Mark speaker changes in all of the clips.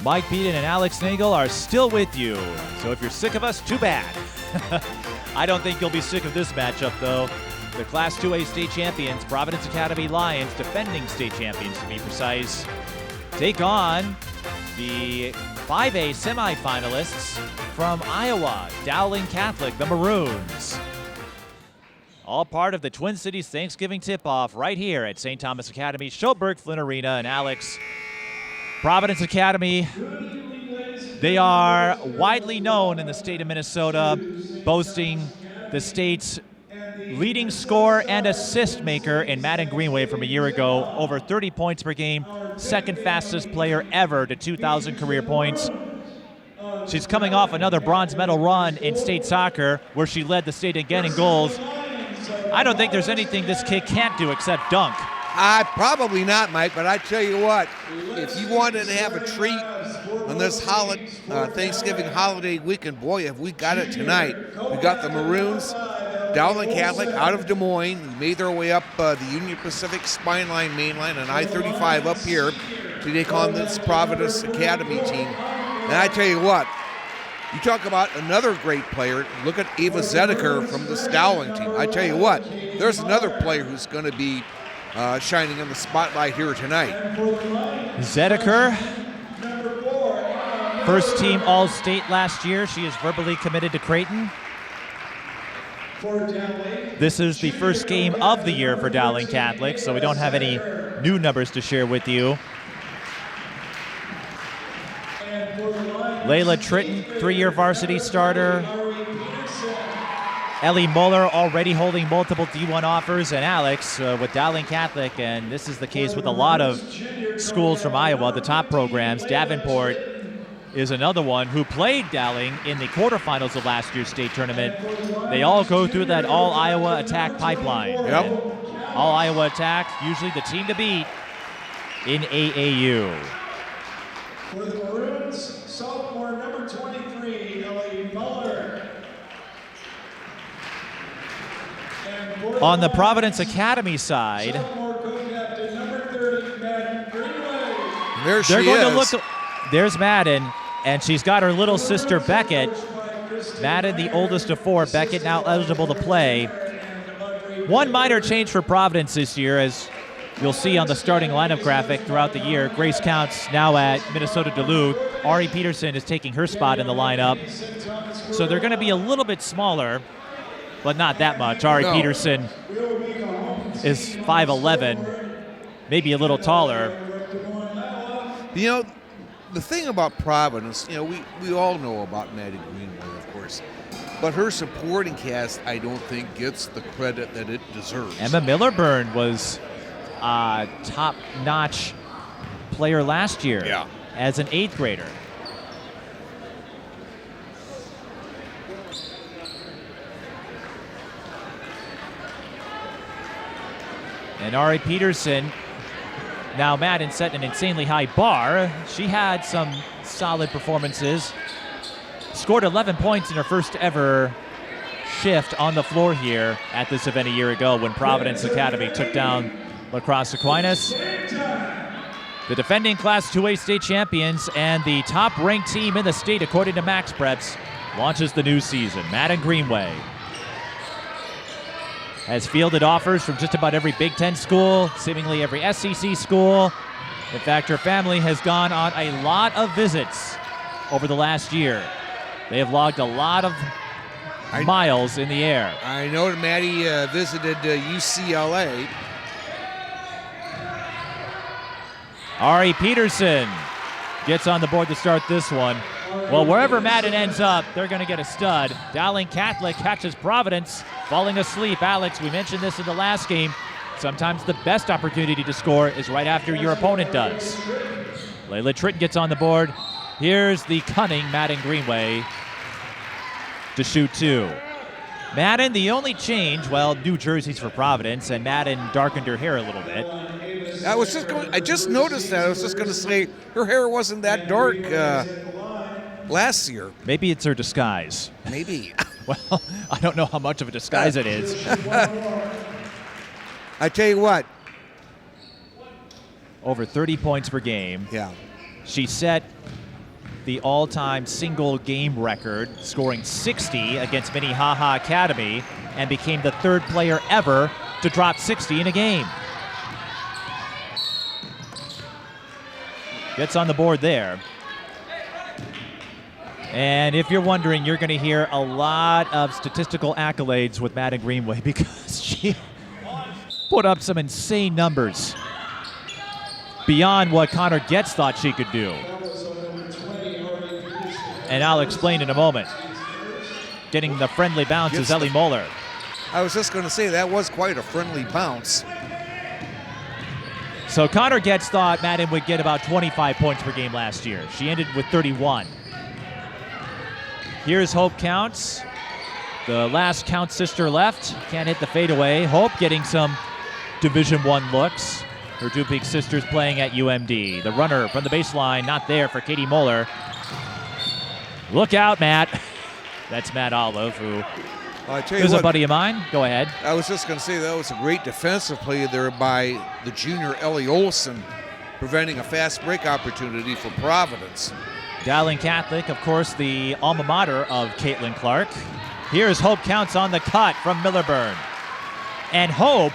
Speaker 1: Mike Peden and Alex Nagel are still with you. So if you're sick of us, too bad. I don't think you'll be sick of this matchup, though. The Class 2A state champions, Providence Academy Lions, defending state champions to be precise, take on the 5A semifinalists from Iowa, Dowling Catholic, the Maroons. All part of the Twin Cities Thanksgiving tip-off right here at St. Thomas Academy, Schoberg Flynn Arena. And Alex, Providence Academy, they are widely known in the state of Minnesota, boasting the state's leading scorer and assist maker in Maddyn Greenway from a year ago, over 30 points per game, second fastest player ever to 2,000 career points. She's coming off another bronze medal run in state soccer, where she led the state again in goals. I don't think there's anything this kid can't do except dunk.
Speaker 2: Probably not, Mike, but I tell you what, if you wanted to have a treat on this Thanksgiving holiday weekend, boy, have we got it tonight. We got the Maroons, Dowling Catholic out of Des Moines, made their way up the Union Pacific Spine Line main line on I-35 up here to take on this Providence Academy team. And I tell you what, you talk about another great player. Look at Ava Zediker from this Dowling team. I tell you what, there's another player who's going to be shining in the spotlight here tonight.
Speaker 1: Zediker, first team All-State last year. She is verbally committed to Creighton. This is the first game of the year for Dowling Catholic, so we don't have any new numbers to share with you. Layla Trytten, 3-year varsity starter. Muller already holding multiple D1 offers, and Alex with Dowling Catholic, and this is the case with a lot of schools from Iowa, the top programs. Davenport is another one who played Dowling in the quarterfinals of last year's state tournament. They all go through that all-Iowa attack pipeline.
Speaker 2: Yep.
Speaker 1: All-Iowa attack, usually the team to beat in AAU.
Speaker 3: For the Maroons, sophomore number 23, Emma Millerbernd.
Speaker 1: On the Providence Academy side,
Speaker 3: Sophomore co-captain number 30, Maddyn Greenway.
Speaker 2: There she
Speaker 1: they're going
Speaker 2: is.
Speaker 1: to look. There's Maddyn, and she's got her little sister Beckett. Maddyn, the oldest of four. Beckett now eligible to play. One minor change for Providence this year, as you'll see on the starting lineup graphic throughout the year. Grace Counts now at Minnesota Duluth. Ari Peterson is taking her spot in the lineup. So they're going to be a little bit smaller, but not that much. Ari Peterson is 5'11", maybe a little taller.
Speaker 2: You know, the thing about Providence, you know, we all know about Maddyn Greenway, of course, but her supporting cast, I don't think, gets the credit that it deserves.
Speaker 1: Emma Millerbernd was a top-notch player last year as an 8th grader. And Ari Peterson, now Maddyn set an insanely high bar. She had some solid performances. Scored 11 points in her first ever shift on the floor here at this event a year ago when Providence Academy took down La Crosse Aquinas. The defending Class 2A state champions and the top-ranked team in the state according to MaxPreps launches the new season. Maddyn Greenway has fielded offers from just about every Big Ten school, seemingly every SEC school. In fact, her family has gone on a lot of visits over the last year. They have logged a lot of miles in the air.
Speaker 2: I know that Maddie visited UCLA.
Speaker 1: Ari Peterson gets on the board to start this one. Well, wherever Maddyn ends up, they're going to get a stud. Dowling Catholic catches Providence falling asleep. Alex, we mentioned this in the last game. Sometimes the best opportunity to score is right after your opponent does. Layla Trytten gets on the board. Here's the cunning Maddyn Greenway to shoot two. Maddyn, the only change, well, new jerseys for Providence, and Maddyn darkened her hair a little bit.
Speaker 2: I just noticed that. I was just going to say her hair wasn't that dark last year.
Speaker 1: Maybe it's her disguise.
Speaker 2: Maybe.
Speaker 1: Well, I don't know how much of a disguise it is.
Speaker 2: I tell you what.
Speaker 1: Over 30 points per game.
Speaker 2: Yeah.
Speaker 1: She set the all-time single game record, scoring 60 against Minnehaha Academy, and became the third player ever to drop 60 in a game. Gets on the board there. And if you're wondering, you're going to hear a lot of statistical accolades with Maddyn Greenway because she put up some insane numbers beyond what Connor Getz thought she could do. And I'll explain in a moment. Getting the friendly bounce is Ellie Muller.
Speaker 2: I was just going to say, that was quite a friendly bounce.
Speaker 1: So Connor Getz thought Maddyn would get about 25 points per game last year. She ended with 31. Here's Hope Counts. The last Count sister left. Can't hit the fadeaway. Hope getting some Division I looks. Her two big sisters playing at UMD. The runner from the baseline, not there for Katie Muller. Look out, Matt. That's Matt Olive, who is a buddy of mine. Go ahead.
Speaker 2: I was just going to say that was a great defensive play there by the junior Ellie Olson, preventing a fast break opportunity for Providence.
Speaker 1: Dowling Catholic, of course, the alma mater of Caitlin Clark. Here's Hope Counts on the cut from Millerbernd. And Hope,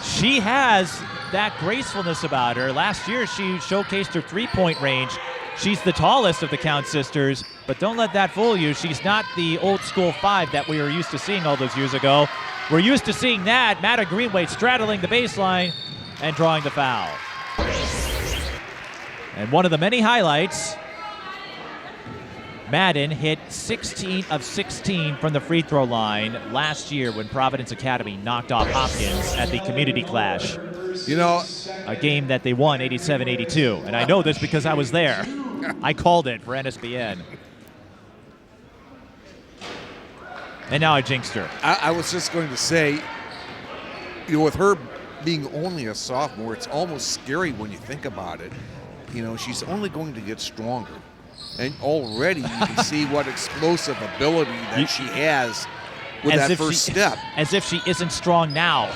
Speaker 1: she has that gracefulness about her. Last year, she showcased her three-point range. She's the tallest of the Count sisters, but don't let that fool you. She's not the old school five that we were used to seeing all those years ago. We're used to seeing that. Maddyn Greenway straddling the baseline and drawing the foul. And one of the many highlights, Maddyn hit 16 of 16 from the free throw line last year when Providence Academy knocked off Hopkins at the Community Clash.
Speaker 2: You know,
Speaker 1: a game that they won 87-82. And I know this because I was there. I called it for NSBN. And now I jinxed her.
Speaker 2: I was just going to say, you know, with her being only a sophomore, it's almost scary when you think about it. You know, she's only going to get stronger. And already you can see what explosive ability that she has with that first step.
Speaker 1: As if she isn't strong now.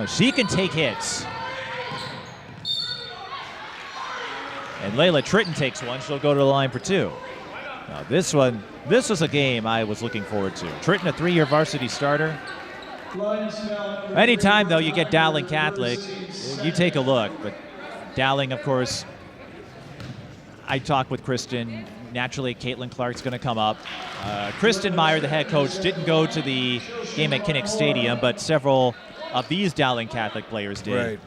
Speaker 1: She can take hits. And Layla Trytten takes one. She'll go to the line for two. Now this was a game I was looking forward to. Trytten, a 3-year varsity starter. Anytime, though, you get Dowling Catholic, you take a look. But Dowling, of course, I talked with Kristen. Naturally, Caitlin Clark's going to come up. Kristen Meyer, the head coach, didn't go to the game at Kinnick Stadium, but several of these Dowling Catholic players did.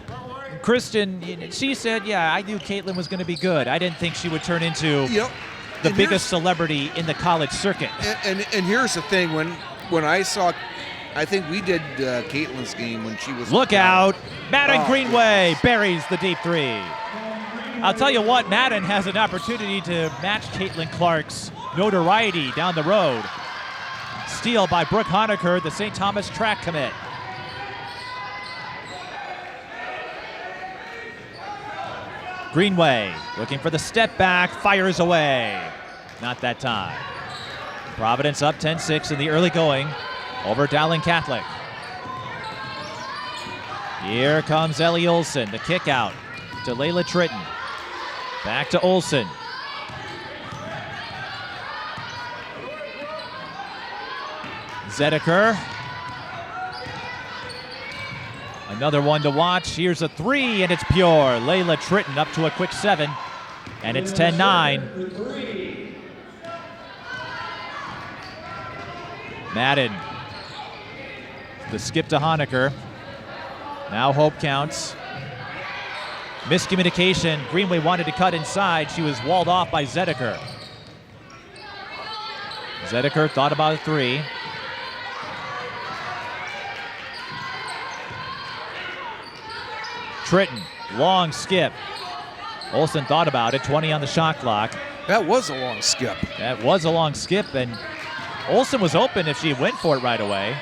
Speaker 1: Right. Kristen, she said, yeah, I knew Caitlin was going to be good. I didn't think she would turn into the biggest celebrity in the college circuit.
Speaker 2: And here's the thing, when I saw, I think we did Caitlin's game when she was—
Speaker 1: Look out! Maddyn Greenway buries the deep three. I'll tell you what, Maddyn has an opportunity to match Caitlin Clark's notoriety down the road. Steal by Brooke Hohenecker, the St. Thomas track commit. Greenway looking for the step back, fires away. Not that time. Providence up 10-6 in the early going over Dowling Catholic. Here comes Ellie Olson, the kick out to Layla Trytten. Back to Olson. Zediker. Another one to watch. Here's a three, and it's pure. Layla Trytten up to a quick 7, and it's 10-9. Maddyn. The skip to Hohenecker. Now Hope Counts. Miscommunication. Greenway wanted to cut inside. She was walled off by Zediker. Zediker thought about a three. Trytten, long skip. Olson thought about it, 20 on the shot clock.
Speaker 2: That was a long skip.
Speaker 1: That was a long skip, and Olson was open if she went for it right away.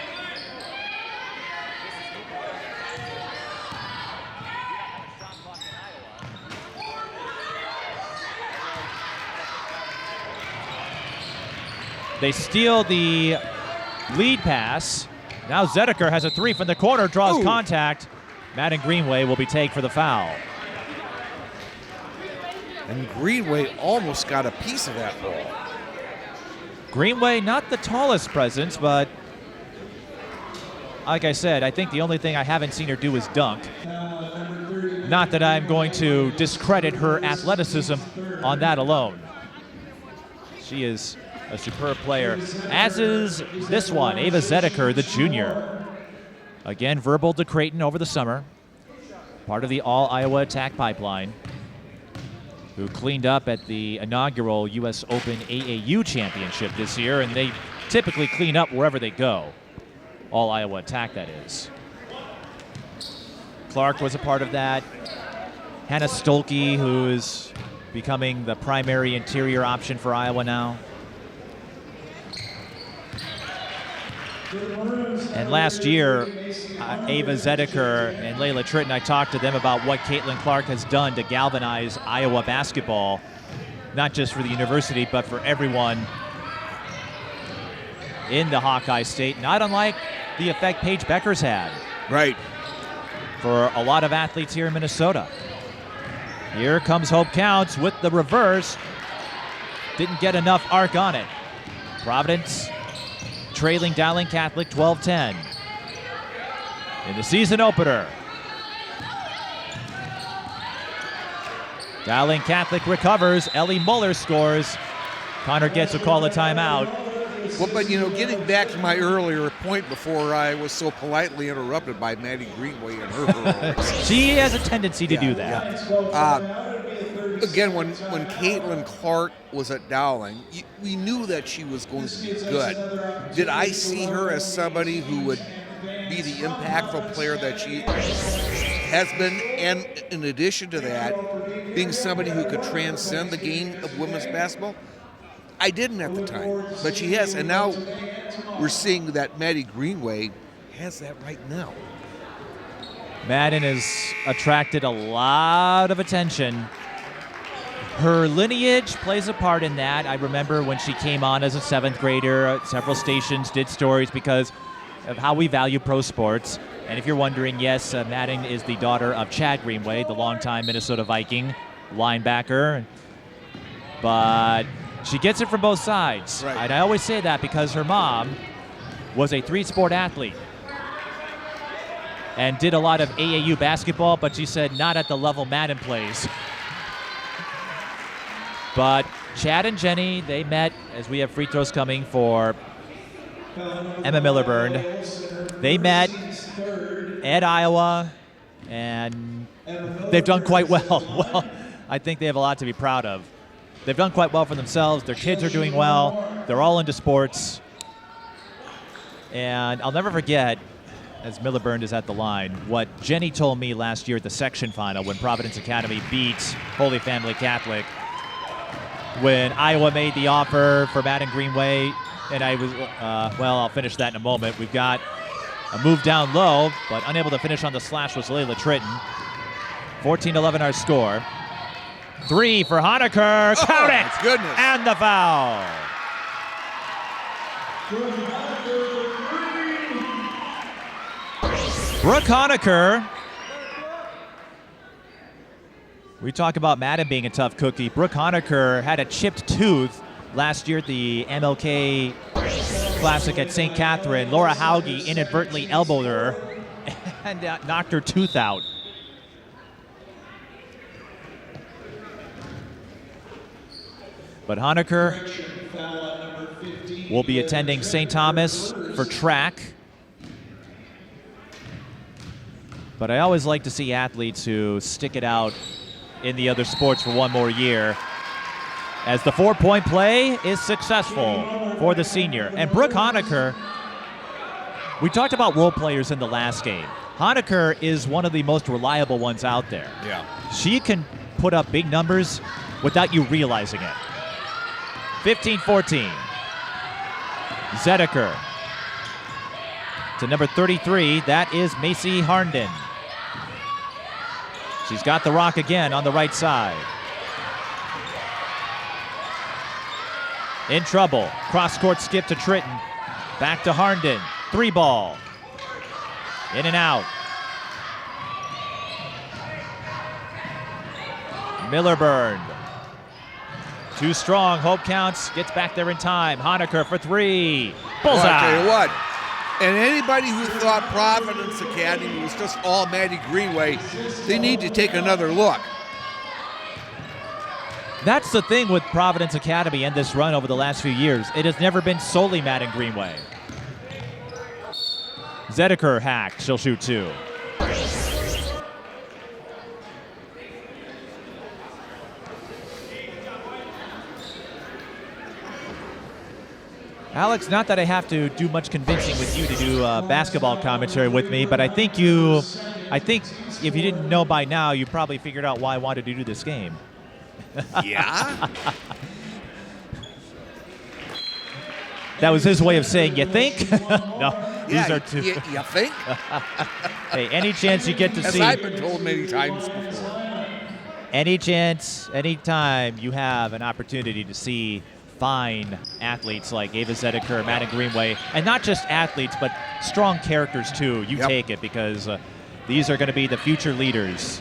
Speaker 1: They steal the lead pass. Now Zediker has a three from the corner, draws contact. Maddyn Greenway will be tagged for the foul.
Speaker 2: And Greenway almost got a piece of that ball.
Speaker 1: Greenway, not the tallest presence, but like I said, I think the only thing I haven't seen her do is dunk. Not that I'm going to discredit her athleticism on that alone. She is a superb player, as is this one, Ava Zediker, the junior. Again, verbal to Creighton over the summer. Part of the All-Iowa Attack pipeline, who cleaned up at the inaugural U.S. Open AAU Championship this year, and they typically clean up wherever they go. All-Iowa Attack, that is. Clark was a part of that. Hannah Stolke, who is becoming the primary interior option for Iowa now. And last year, Ava Zediker and Layla Trytten, I talked to them about what Caitlin Clark has done to galvanize Iowa basketball, not just for the university, but for everyone in the Hawkeye State, not unlike the effect Paige Becker's had.
Speaker 2: Right.
Speaker 1: For a lot of athletes here in Minnesota. Here comes Hope Counts with the reverse. Didn't get enough arc on it. Providence trailing Dowling Catholic 12-10 in the season opener. Dowling Catholic recovers. Ellie Muller scores. Connor gets a call of timeout.
Speaker 2: Well, but you know, getting back to my earlier point before I was so politely interrupted by Maddyn Greenway and her heroics.
Speaker 1: She has a tendency to do that.
Speaker 2: Again, when Caitlin Clark was at Dowling, we knew that she was going to be good. Did I see her as somebody who would be the impactful player that she has been, and in addition to that, being somebody who could transcend the game of women's basketball? I didn't at the time, but she has, and now we're seeing that Maddyn Greenway has that right now.
Speaker 1: Maddyn has attracted a lot of attention. Her lineage plays a part in that. I remember when she came on as a 7th grader, several stations did stories because of how we value pro sports. And if you're wondering, yes, Maddyn is the daughter of Chad Greenway, the longtime Minnesota Viking linebacker. But she gets it from both sides.
Speaker 2: Right.
Speaker 1: And I always say that because her mom was a 3-sport athlete and did a lot of AAU basketball, but she said not at the level Maddyn plays. But Chad and Jenny, they met as we have free throws coming for Emma Millerbernd. They met at Iowa, and they've done quite well. Well, I think they have a lot to be proud of. They've done quite well for themselves. Their kids are doing well. They're all into sports. And I'll never forget, as Millerbernd is at the line, what Jenny told me last year at the section final when Providence Academy beats Holy Family Catholic. When Iowa made the offer for Maddyn Greenway, and I was, well, I'll finish that in a moment. We've got a move down low, but unable to finish on the slash was Layla Trytten. 14-11 our score. 3 for Hohenecker. Count it!
Speaker 2: Goodness.
Speaker 1: And the foul. Brooke Hohenecker. We talk about Maddyn being a tough cookie. Brooke Hohenecker had a chipped tooth last year at the MLK Classic at St. Catherine. Laura Hauge inadvertently elbowed her and knocked her tooth out. But Hohenecker will be attending St. Thomas for track. But I always like to see athletes who stick it out in the other sports for one more year, as the 4-point play is successful for the senior. And Brooke Hohenecker, we talked about role players in the last game. Hohenecker is one of the most reliable ones out there.
Speaker 2: Yeah.
Speaker 1: She can put up big numbers without you realizing it. 15-14. Zediker to number 33. That is Macy Harnden. She's got the rock again on the right side. In trouble. Cross-court skip to Trytten. Back to Harnden. 3-ball. In and out. Millerbernd Too strong. Hope counts. Gets back there in time. Hohenecker for three.
Speaker 2: Well,
Speaker 1: Bullseye.
Speaker 2: I tell you what. And anybody who thought Providence Academy was just all Maddyn Greenway, they need to take another look.
Speaker 1: That's the thing with Providence Academy and this run over the last few years. It has never been solely Maddyn Greenway. Zediker hacked. She'll shoot two. Alex, not that I have to do much convincing with you to do basketball commentary with me, but I think if you didn't know by now, you probably figured out why I wanted to do this game.
Speaker 2: Yeah?
Speaker 1: That was his way of saying, you think? No,
Speaker 2: Yeah,
Speaker 1: these are two.
Speaker 2: you think?
Speaker 1: Hey, any chance you get to
Speaker 2: As
Speaker 1: see,
Speaker 2: I've been told many times before.
Speaker 1: any chance, any time you have an opportunity to see fine athletes like Ava Zediker, Maddyn Greenway, and not just athletes, but strong characters too, you take it, because these are going to be the future leaders.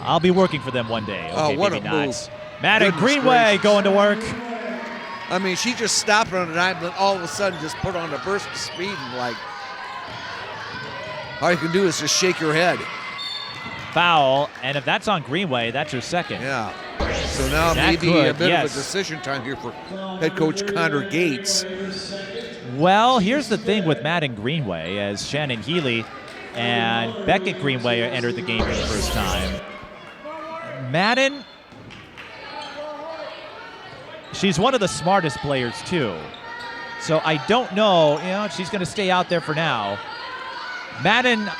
Speaker 1: I'll be working for them one day. Okay,
Speaker 2: what
Speaker 1: maybe
Speaker 2: a
Speaker 1: not.
Speaker 2: move.
Speaker 1: Maddyn
Speaker 2: Goodness
Speaker 1: Greenway
Speaker 2: gracious.
Speaker 1: going to work.
Speaker 2: I mean, she just stopped on a dime, then all of a sudden just put on a burst of speed and like, all you can do is just shake your head.
Speaker 1: Foul, and if that's on Greenway, that's her second.
Speaker 2: Yeah. So now
Speaker 1: That
Speaker 2: maybe
Speaker 1: could,
Speaker 2: a bit
Speaker 1: yes.
Speaker 2: of a decision time here for head coach Connor Gates.
Speaker 1: Well, here's the thing with Maddyn Greenway, as Shannon Healy and Beckett Greenway entered the game for the first time. Maddyn, she's one of the smartest players too. So I don't know, she's going to stay out there for now. Maddyn,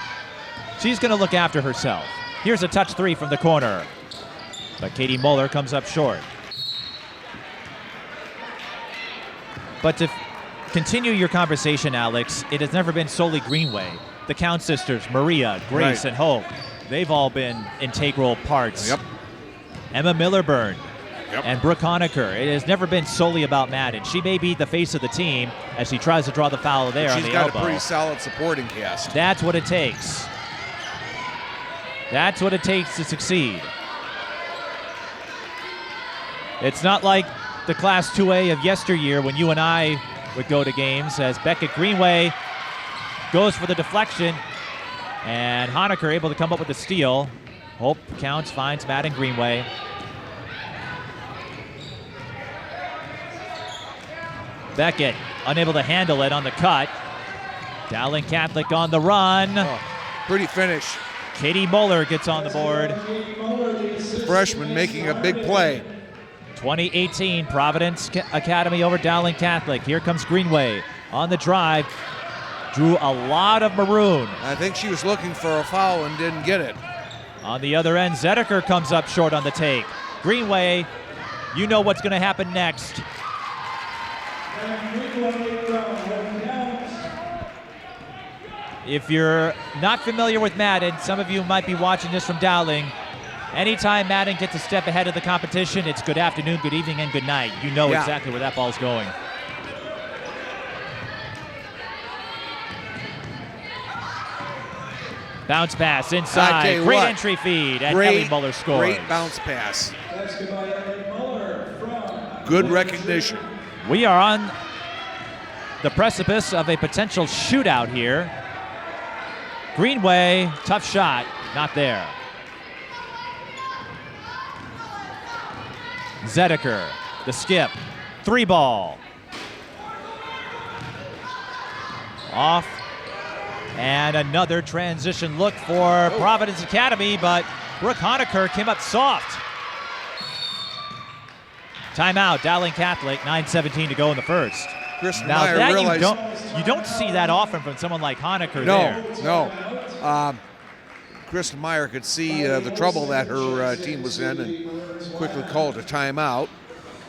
Speaker 1: she's going to look after herself. Here's a touch three from the corner. But Katie Muller comes up short. But to continue your conversation, Alex, it has never been solely Greenway. The Count sisters, Maria, Grace, and Hope, they've all been integral parts.
Speaker 2: Yep.
Speaker 1: Emma Millerbernd
Speaker 2: Yep.
Speaker 1: and Brooke Hohenecker. It has never been solely about Maddyn. She may be the face of the team as she tries to draw the foul there on
Speaker 2: She's
Speaker 1: the
Speaker 2: got
Speaker 1: elbow.
Speaker 2: a pretty solid supporting cast.
Speaker 1: That's what it takes. That's what it takes to succeed. It's not like the Class 2A of yesteryear when you and I would go to games, as Beckett Greenway goes for the deflection, and Hohenecker able to come up with the steal. Hope counts, finds Maddyn Greenway. Beckett unable to handle it on the cut. Dowling Catholic on the run.
Speaker 2: Oh, pretty finish.
Speaker 1: Katie Muller gets on the board.
Speaker 2: The freshman making a big play.
Speaker 1: 2018 Providence Academy over Dowling Catholic. Here comes Greenway on the drive. Drew a lot of maroon.
Speaker 2: I think she was looking for a foul and didn't get it.
Speaker 1: On the other end, Zediker comes up short on the take. Greenway, you know what's going to happen next. If you're not familiar with Maddyn, some of you might be watching this from Dowling. Anytime Maddyn gets a step ahead of the competition, it's good afternoon, good evening, and good night. You know exactly where that ball's going. Bounce pass inside. Great entry feed, and Ellie Muller scores.
Speaker 2: Great bounce pass. Good recognition.
Speaker 1: We are on the precipice of a potential shootout here. Greenway, tough shot, not there. Zediker, the skip, three ball. Off, and another transition look for Providence Academy, but Brooke Hohenecker came up soft. Timeout, Dowling Catholic, 9:17 to go in the first.
Speaker 2: Kristen
Speaker 1: Now
Speaker 2: Meyer
Speaker 1: that
Speaker 2: realized
Speaker 1: you don't see that often from someone like Hohenecker
Speaker 2: no,
Speaker 1: there.
Speaker 2: no. Kristen Meyer could see the trouble that her team was in and quickly called a timeout.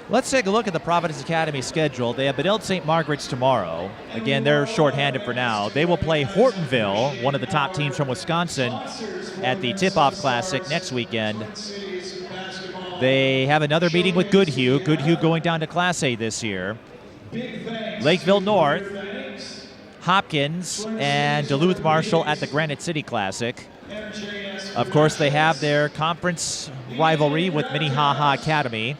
Speaker 1: Let's take a look at the Providence Academy schedule. They have Bedell St. Margaret's tomorrow. Again, they're shorthanded for now. They will play Hortonville, one of the top teams from Wisconsin, at the Tip-Off Classic next weekend. They have another meeting with Goodhue. Goodhue going down to Class A this year. Lakeville North, Hopkins, and Duluth Marshall at the Granite City Classic. Of course, they have their conference rivalry with Minnehaha Academy.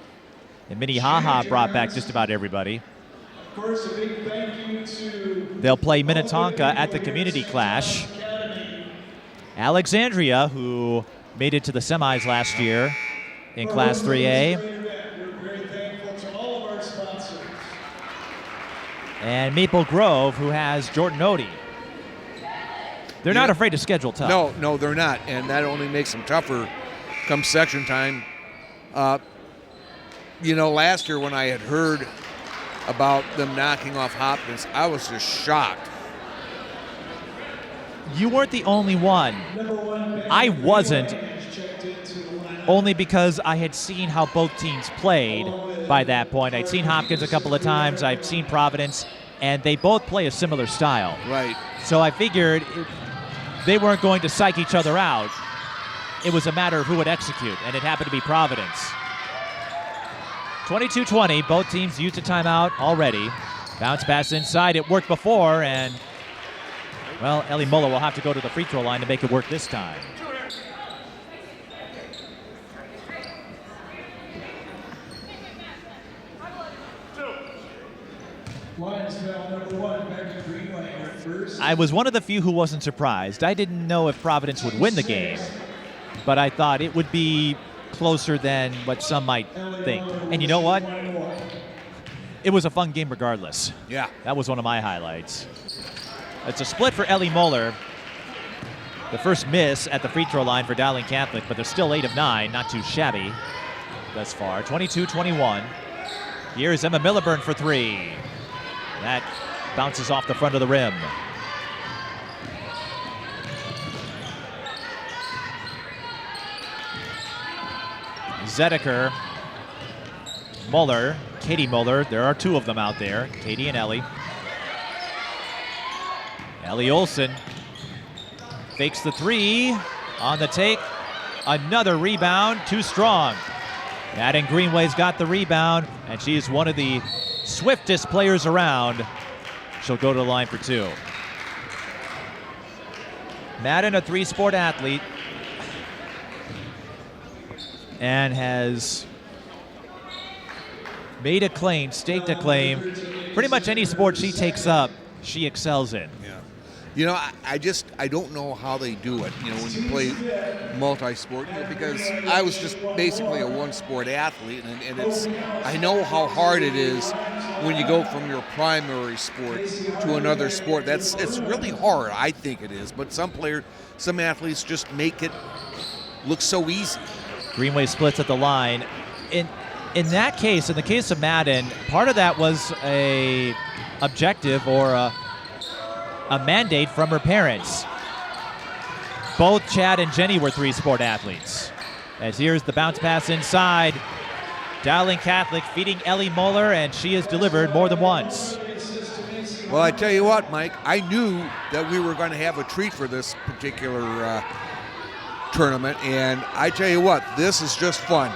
Speaker 1: And Minnehaha brought back just about everybody.
Speaker 3: Of course, a big thank you to
Speaker 1: They'll play Minnetonka at the Community Clash. Alexandria, who made it to the semis last year in Class 3A.
Speaker 3: We're very thankful to all of our sponsors.
Speaker 1: And Maple Grove, who has Jordan Odie. They're not afraid to schedule tough.
Speaker 2: No, they're not, and that only makes them tougher come section time. Last year when I had heard about them knocking off Hopkins, I was just shocked.
Speaker 1: You weren't the only one. I wasn't, only because I had seen how both teams played by that point. I'd seen Hopkins a couple of times. I've seen Providence, and they both play a similar style.
Speaker 2: Right.
Speaker 1: So I figured they weren't going to psych each other out. It was a matter of who would execute, and it happened to be Providence. 22-20, both teams used a timeout already. Bounce pass inside, it worked before, and, well, Ellie Muller will have to go to the free throw line to make it work this time.
Speaker 3: Lions foul number 1, Maddyn Greenway first.
Speaker 1: I was one of the few who wasn't surprised. I didn't know if Providence would win the game, but I thought it would be closer than what some might think. And you know what? It was a fun game regardless.
Speaker 2: Yeah.
Speaker 1: That was one of my highlights. It's a split for Ellie Muller. The first miss at the free throw line for Dowling Catholic, but they're still 8 of 9, not too shabby thus far. 22-21. Here's Emma Millerbernd for 3. That bounces off the front of the rim. Zediker, Muller, Katie Muller. There are two of them out there, Katie and Ellie. Ellie Olsen fakes the 3 on the take. Another rebound, too strong. Maddyn Greenway's got the rebound, and she's one of the swiftest players around. She'll go to the line for 2. Maddyn, a 3-sport athlete, and has made a claim, staked a claim. Pretty much any sport she takes up, she excels in.
Speaker 2: Yeah. I don't know how they do it, when you play multi-sport, because I was just basically a one-sport athlete, and I know how hard it is when you go from your primary sport to another sport. It's really hard, I think it is, but some athletes just make it look so easy.
Speaker 1: Greenway splits at the line. In that case, in the case of Maddyn, part of that was a objective or a mandate from her parents. Both Chad and Jenny were 3-sport athletes. As here's the bounce pass inside. Dowling Catholic feeding Ellie Muller, and she has delivered more than once.
Speaker 2: Well, I tell you what, Mike, I knew that we were going to have a treat for this particular tournament, and I tell you what, this is just fun.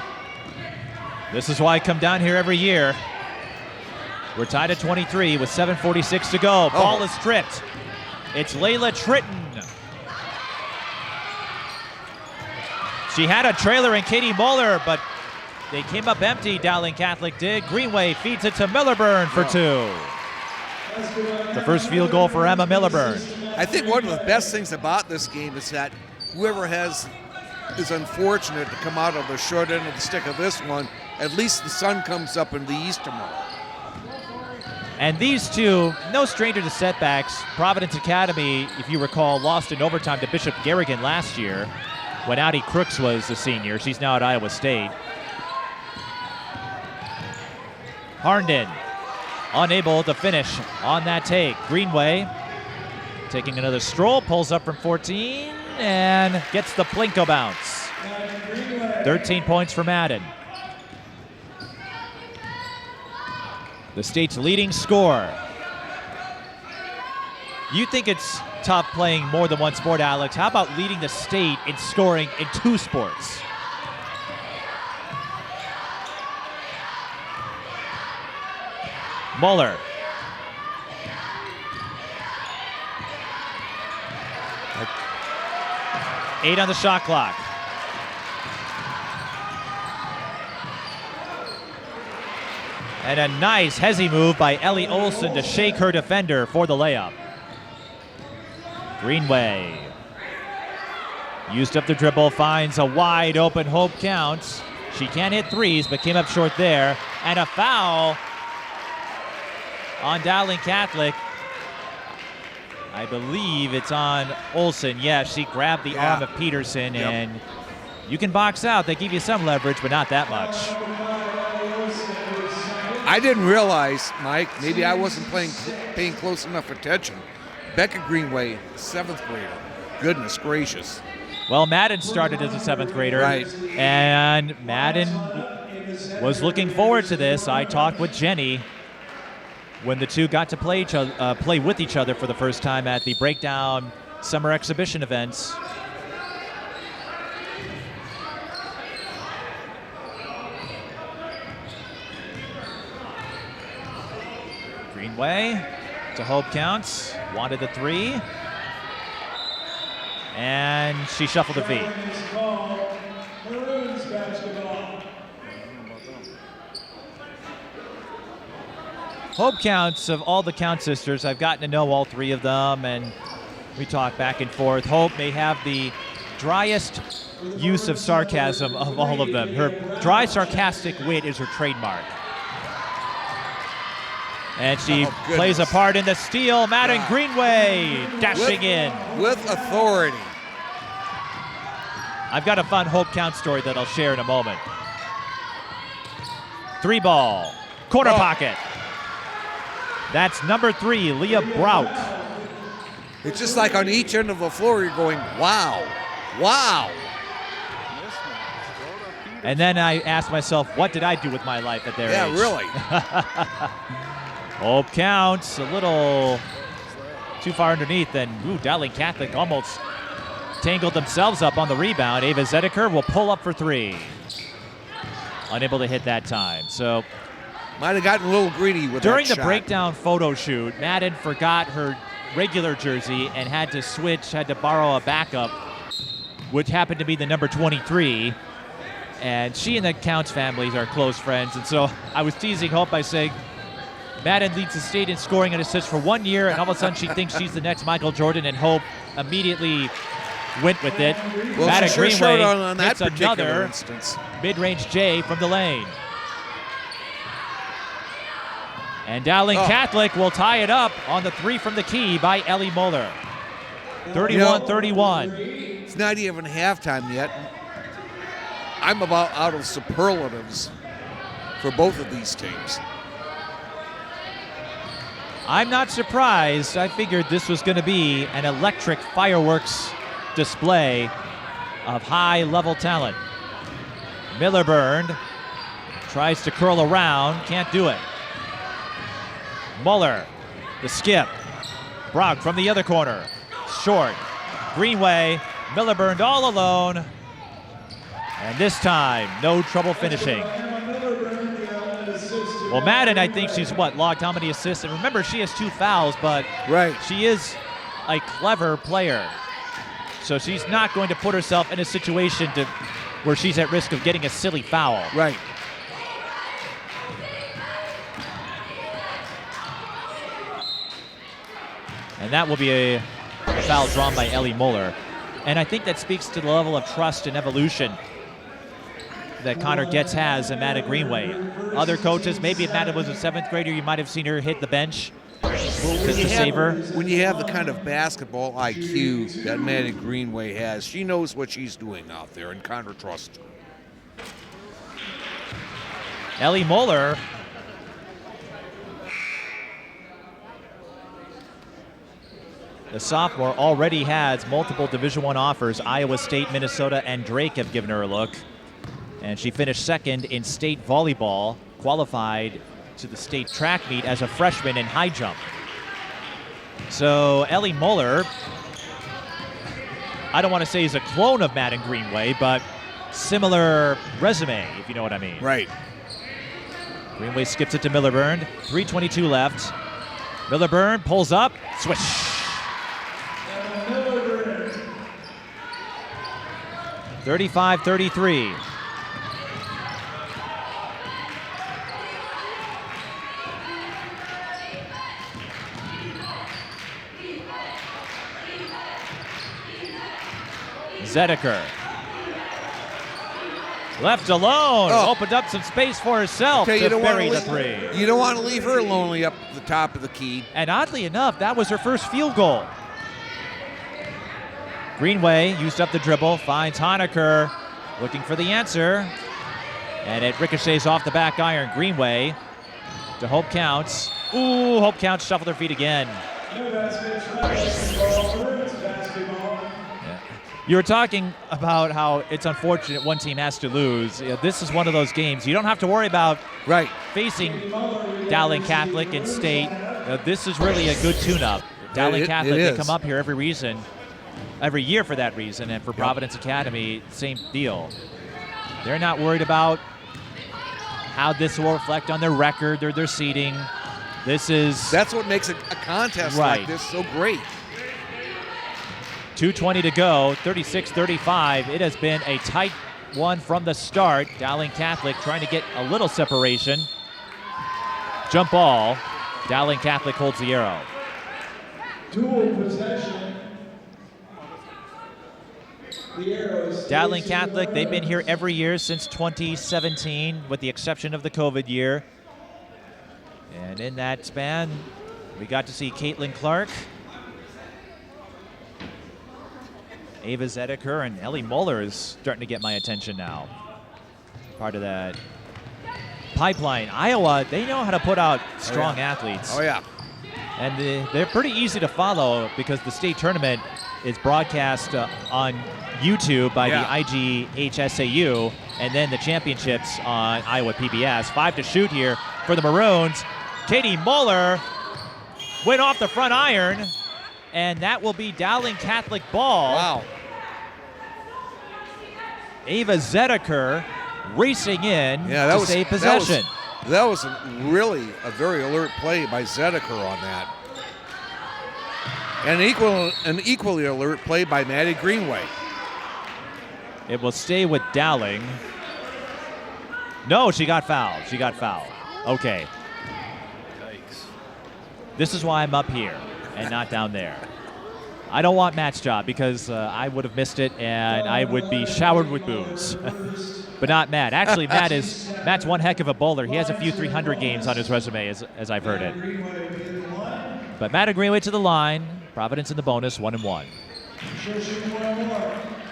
Speaker 1: This is why I come down here every year. We're tied at 23 with 7:46 to go. Ball is stripped. It's Layla Trytten. She had a trailer in Katie Muller, but they came up empty, Dowling Catholic did. Greenway feeds it to Millerbernd for 2. The first field goal for Emma Millerbernd.
Speaker 2: I think one of the best things about this game is that whoever is unfortunate to come out of the short end of the stick of this one, at least the sun comes up in the east tomorrow.
Speaker 1: And these two, no stranger to setbacks. Providence Academy, if you recall, lost in overtime to Bishop Garrigan last year when Audie Crooks was the senior. She's now at Iowa State. Harnden, unable to finish on that take. Greenway taking another stroll, pulls up from 14, and gets the Plinko bounce. 13 points for Maddyn. The state's leading scorer. You think it's tough playing more than one sport, Alex. How about leading the state in scoring in 2 sports? Muller. Eight on the shot clock. And a nice hezzy move by Ellie Olsen to shake her defender for the layup. Greenway used up the dribble, finds a wide open Hope Counts. She can't hit threes, but came up short there. And a foul on Dowling Catholic. I believe it's on Olsen. Yeah, she grabbed the arm of Peterson, and you can box out. They give you some leverage, but not that much.
Speaker 2: I didn't realize, Mike, maybe I wasn't paying close enough attention. Becca Greenway, 7th grader. Goodness gracious.
Speaker 1: Well, Maddyn started as a 7th grader.
Speaker 2: Right.
Speaker 1: And Maddyn was looking forward to this. I talked with Jenny when the two got to play with each other for the first time at the Breakdown Summer Exhibition events. Greenway to Hope Counts, wanted the 3. And she shuffled the V. Hope Counts, of all the Count sisters, I've gotten to know all 3 of them, and we talk back and forth. Hope may have the driest use of sarcasm of all of them. Her dry, sarcastic wit is her trademark. And she plays a part in the steal. Maddyn Greenway dashing in.
Speaker 2: With authority.
Speaker 1: I've got a fun Hope Count story that I'll share in a moment. 3 ball, corner pocket. That's number 3, Leah Brout.
Speaker 2: It's just like on each end of the floor, you're going, wow, wow.
Speaker 1: And then I asked myself, what did I do with my life at their age?
Speaker 2: Yeah, really.
Speaker 1: Hope Counts, a little too far underneath, and Dowling Catholic almost tangled themselves up on the rebound. Ava Zediker will pull up for 3. Unable to hit that time. So
Speaker 2: might have gotten a little greedy with
Speaker 1: during
Speaker 2: that
Speaker 1: the
Speaker 2: shot.
Speaker 1: breakdown photo shoot, Maddyn forgot her regular jersey and had to borrow a backup, which happened to be the number 23. And she and the Counts families are close friends. And so I was teasing Hope by saying, Maddyn leads the state in scoring and assists for 1 year, and all of a sudden she thinks she's the next Michael Jordan, and Hope immediately went with it.
Speaker 2: Well,
Speaker 1: Maddyn
Speaker 2: sure
Speaker 1: Greenway
Speaker 2: on that
Speaker 1: hits
Speaker 2: particular
Speaker 1: another
Speaker 2: instance.
Speaker 1: mid-range J from the lane. And Dowling Catholic will tie it up on the 3 from the key by Ellie Muller. 31-31.
Speaker 2: It's not even halftime yet. I'm about out of superlatives for both of these teams.
Speaker 1: I'm not surprised. I figured this was going to be an electric fireworks display of high-level talent. Millerbernd tries to curl around, can't do it. Muller, the skip. Brock from the other corner, short. Greenway, Millerbernd all alone. And this time, no trouble finishing. Well, Maddyn, I think she's logged how many assists? And remember, she has 2 fouls, but she is a clever player. So she's not going to put herself in a situation where she's at risk of getting a silly foul.
Speaker 2: Right.
Speaker 1: And that will be a foul drawn by Ellie Muller. And I think that speaks to the level of trust and evolution that Connor Getz has in Maddyn Greenway. Other coaches, maybe if Maddyn was a 7th grader, you might have seen her hit the bench just to save her.
Speaker 2: When you have the kind of basketball IQ that Maddyn Greenway has, she knows what she's doing out there, and Connor trusts her.
Speaker 1: Ellie Muller the sophomore already has multiple Division I offers. Iowa State, Minnesota, and Drake have given her a look. And she finished 2nd in state volleyball, qualified to the state track meet as a freshman in high jump. So Ellie Muller, I don't want to say is a clone of Maddyn Greenway, but similar resume, if you know what I mean.
Speaker 2: Right.
Speaker 1: Greenway skips it to Millerbernd. 3:22 left. Millerbernd pulls up, swish. 35-33. Zediker. Left alone.
Speaker 2: Oh.
Speaker 1: Opened up some space for herself
Speaker 2: Okay,
Speaker 1: to bury the three.
Speaker 2: You don't want to leave her lonely up the top of the key.
Speaker 1: And oddly enough, that was her first field goal. Greenway used up the dribble, finds Hohenecker, looking for the answer. And it ricochets off the back iron. Greenway to Hope Counts. Ooh, Hope Counts shuffled her feet again. You were talking about how it's unfortunate one team has to lose. This is one of those games. You don't have to worry about facing Dowling Catholic and State. This is really a good tune-up. Dowling Catholic, they come up here every year for that reason, and for Providence Academy, same deal. They're not worried about how this will reflect on their record or their seeding. That's what makes a contest like this so great. 2:20 to go, 36-35. It has been a tight one from the start. Dowling Catholic trying to get a little separation. Jump ball. Dowling Catholic holds the arrow.
Speaker 3: Dual possession.
Speaker 1: Dowling Catholic, they've been here every year since 2017, with the exception of the COVID year. And in that span, we got to see Caitlin Clark, Ava Zediker, and Ellie Muller is starting to get my attention now. Part of that pipeline. Iowa, they know how to put out strong athletes.
Speaker 2: Oh, yeah.
Speaker 1: And they're pretty easy to follow because the state tournament is broadcast on YouTube by the IGHSAU, and then the championships on Iowa PBS. 5 to shoot here for the Maroons. Katie Muller went off the front iron, and that will be Dowling Catholic ball.
Speaker 2: Wow.
Speaker 1: Ava Zediker racing in to save possession.
Speaker 2: That was really a very alert play by Zediker on that. And an equally alert play by Maddyn Greenway.
Speaker 1: It will stay with Dowling. No, she got fouled. Okay.
Speaker 2: Yikes.
Speaker 1: This is why I'm up here and not down there. I don't want Matt's job because I would have missed it and I would be showered with booze. But not Matt. Actually, Matt's one heck of a bowler. He has a few 300 games on his resume, as I've heard it. But Maddyn Greenway to the line. Providence in the bonus, 1-1.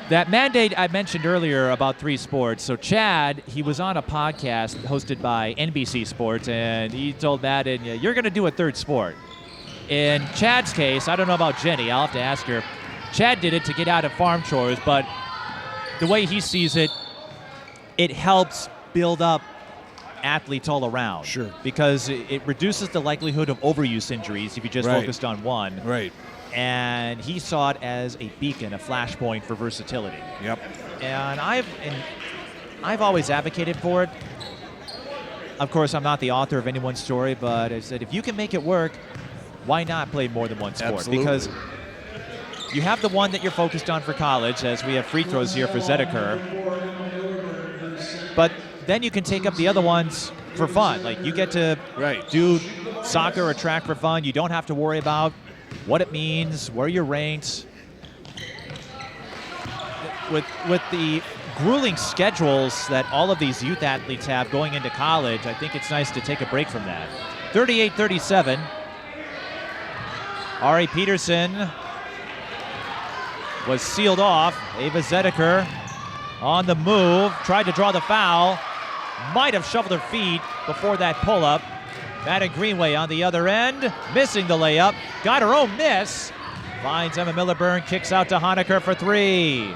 Speaker 1: That mandate I mentioned earlier about 3 sports. So Chad, he was on a podcast hosted by NBC Sports, and he told Maddyn, you're going to do a 3rd sport. In Chad's case, I don't know about Jenny. I'll have to ask her. Chad did it to get out of farm chores, but the way he sees it, it helps build up athletes all around.
Speaker 2: Sure.
Speaker 1: Because it reduces the likelihood of overuse injuries if you just focused on one.
Speaker 2: Right.
Speaker 1: And he saw it as a beacon, a flashpoint for versatility.
Speaker 2: Yep.
Speaker 1: And I've always advocated for it. Of course, I'm not the author of anyone's story, but I said if you can make it work, why not play more than one sport?
Speaker 2: Absolutely.
Speaker 1: Because you have the one that you're focused on for college, as we have free throws here for Zediker. But then you can take up the other ones for fun. Like you get to do soccer or track for fun. You don't have to worry about what it means, where you're ranked. With the grueling schedules that all of these youth athletes have going into college, I think it's nice to take a break from that. 38-37. Ari Peterson was sealed off. Ava Zediker on the move, tried to draw the foul. Might have shuffled her feet before that pull-up. Maddyn Greenway on the other end, missing the layup. Got her own miss. Finds Emma Millerbernd, kicks out to Hohenecker for 3.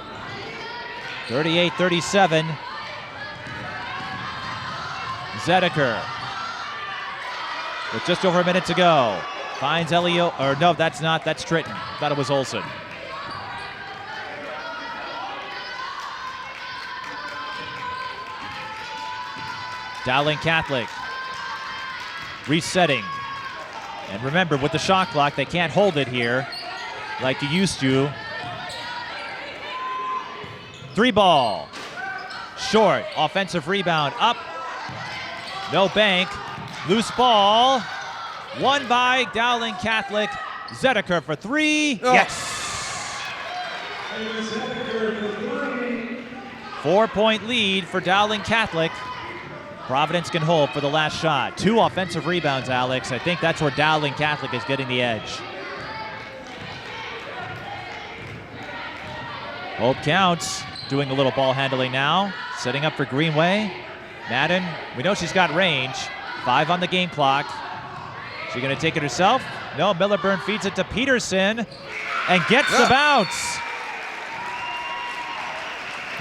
Speaker 1: 38-37. Zediker with just over a minute to go. Finds Elio, or no, that's Trytten. Thought it was Olsen. Dowling Catholic resetting. And remember, with the shot clock, they can't hold it here like you used to. 3 ball. Short. Offensive rebound. Up. No bank. Loose ball. Won by Dowling Catholic. Zediker for 3.
Speaker 2: Oh.
Speaker 1: Yes. 4-point lead for Dowling Catholic. Providence can hold for the last shot. 2 offensive rebounds, Alex. I think that's where Dowling Catholic is getting the edge. Hope counts. Doing a little ball handling now. Setting up for Greenway. Maddyn, we know she's got range. 5 on the game clock. She going to take it herself? No, Millerbernd feeds it to Peterson and gets the bounce.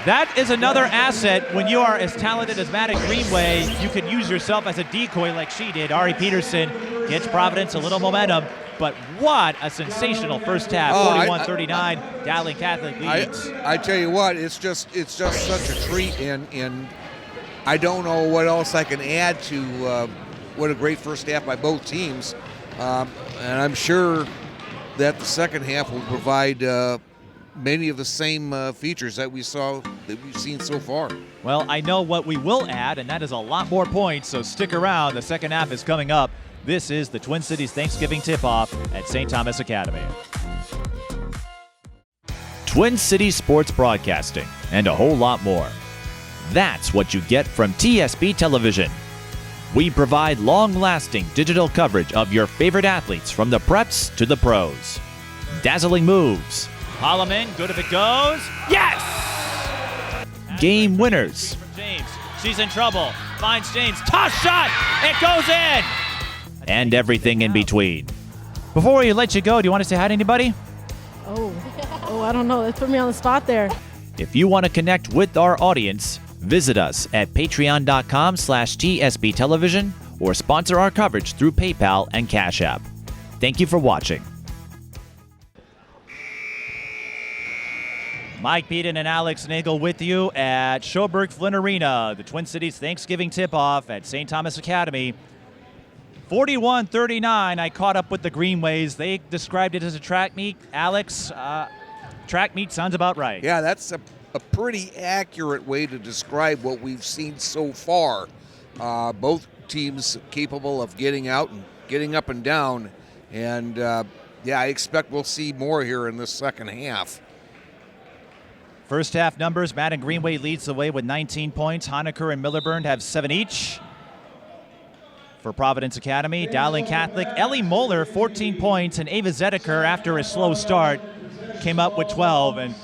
Speaker 1: That is another asset when you are as talented as Maddyn Greenway. You can use yourself as a decoy like she did. Ari Peterson gets Providence a little momentum, but what a sensational first half. 41-39, Dowling Catholic leads.
Speaker 2: I tell you what, it's just such a treat, and I don't know what else I can add to what a great first half by both teams. And I'm sure that the second half will provide many of the same features that we've seen so far.
Speaker 1: Well, I know what we will add, and that is a lot more points, so stick around. The second half is coming up. This is the Twin Cities Thanksgiving tip-off at St. Thomas Academy. Twin Cities Sports Broadcasting, and a whole lot more. That's what you get from TSB Television. We provide long-lasting digital coverage of your favorite athletes from the preps to the pros. Dazzling moves. Holloman, good if it goes. Yes! Game winners. James, she's in trouble. Finds James, toss shot, it goes in! And everything in between. Before we let you go, do you want to say hi to anybody?
Speaker 4: Oh, I don't know. Let's put me on the spot there.
Speaker 1: If you want to connect with our audience, visit us at patreon.com/TSB Television or sponsor our coverage through PayPal and Cash App. Thank you for watching. Mike Peden and Alex Nagel with you at Schoberg Flynn Arena, the Twin Cities Thanksgiving tip-off at St. Thomas Academy. 41-39, I caught up with the Greenways. They described it as a track meet. Alex, track meet sounds about right.
Speaker 2: Yeah, that's a pretty accurate way to describe what we've seen so far. Both teams capable of getting out and getting up and down. And, I expect we'll see more here in the second half.
Speaker 1: First half numbers, Maddyn Greenway leads the way with 19 points. Hohenecker and Millerbernd have 7 each. For Providence Academy, Dowling Catholic, Ellie Muller, 14 points, and Ava Zediker, after a slow start, came up with 12. And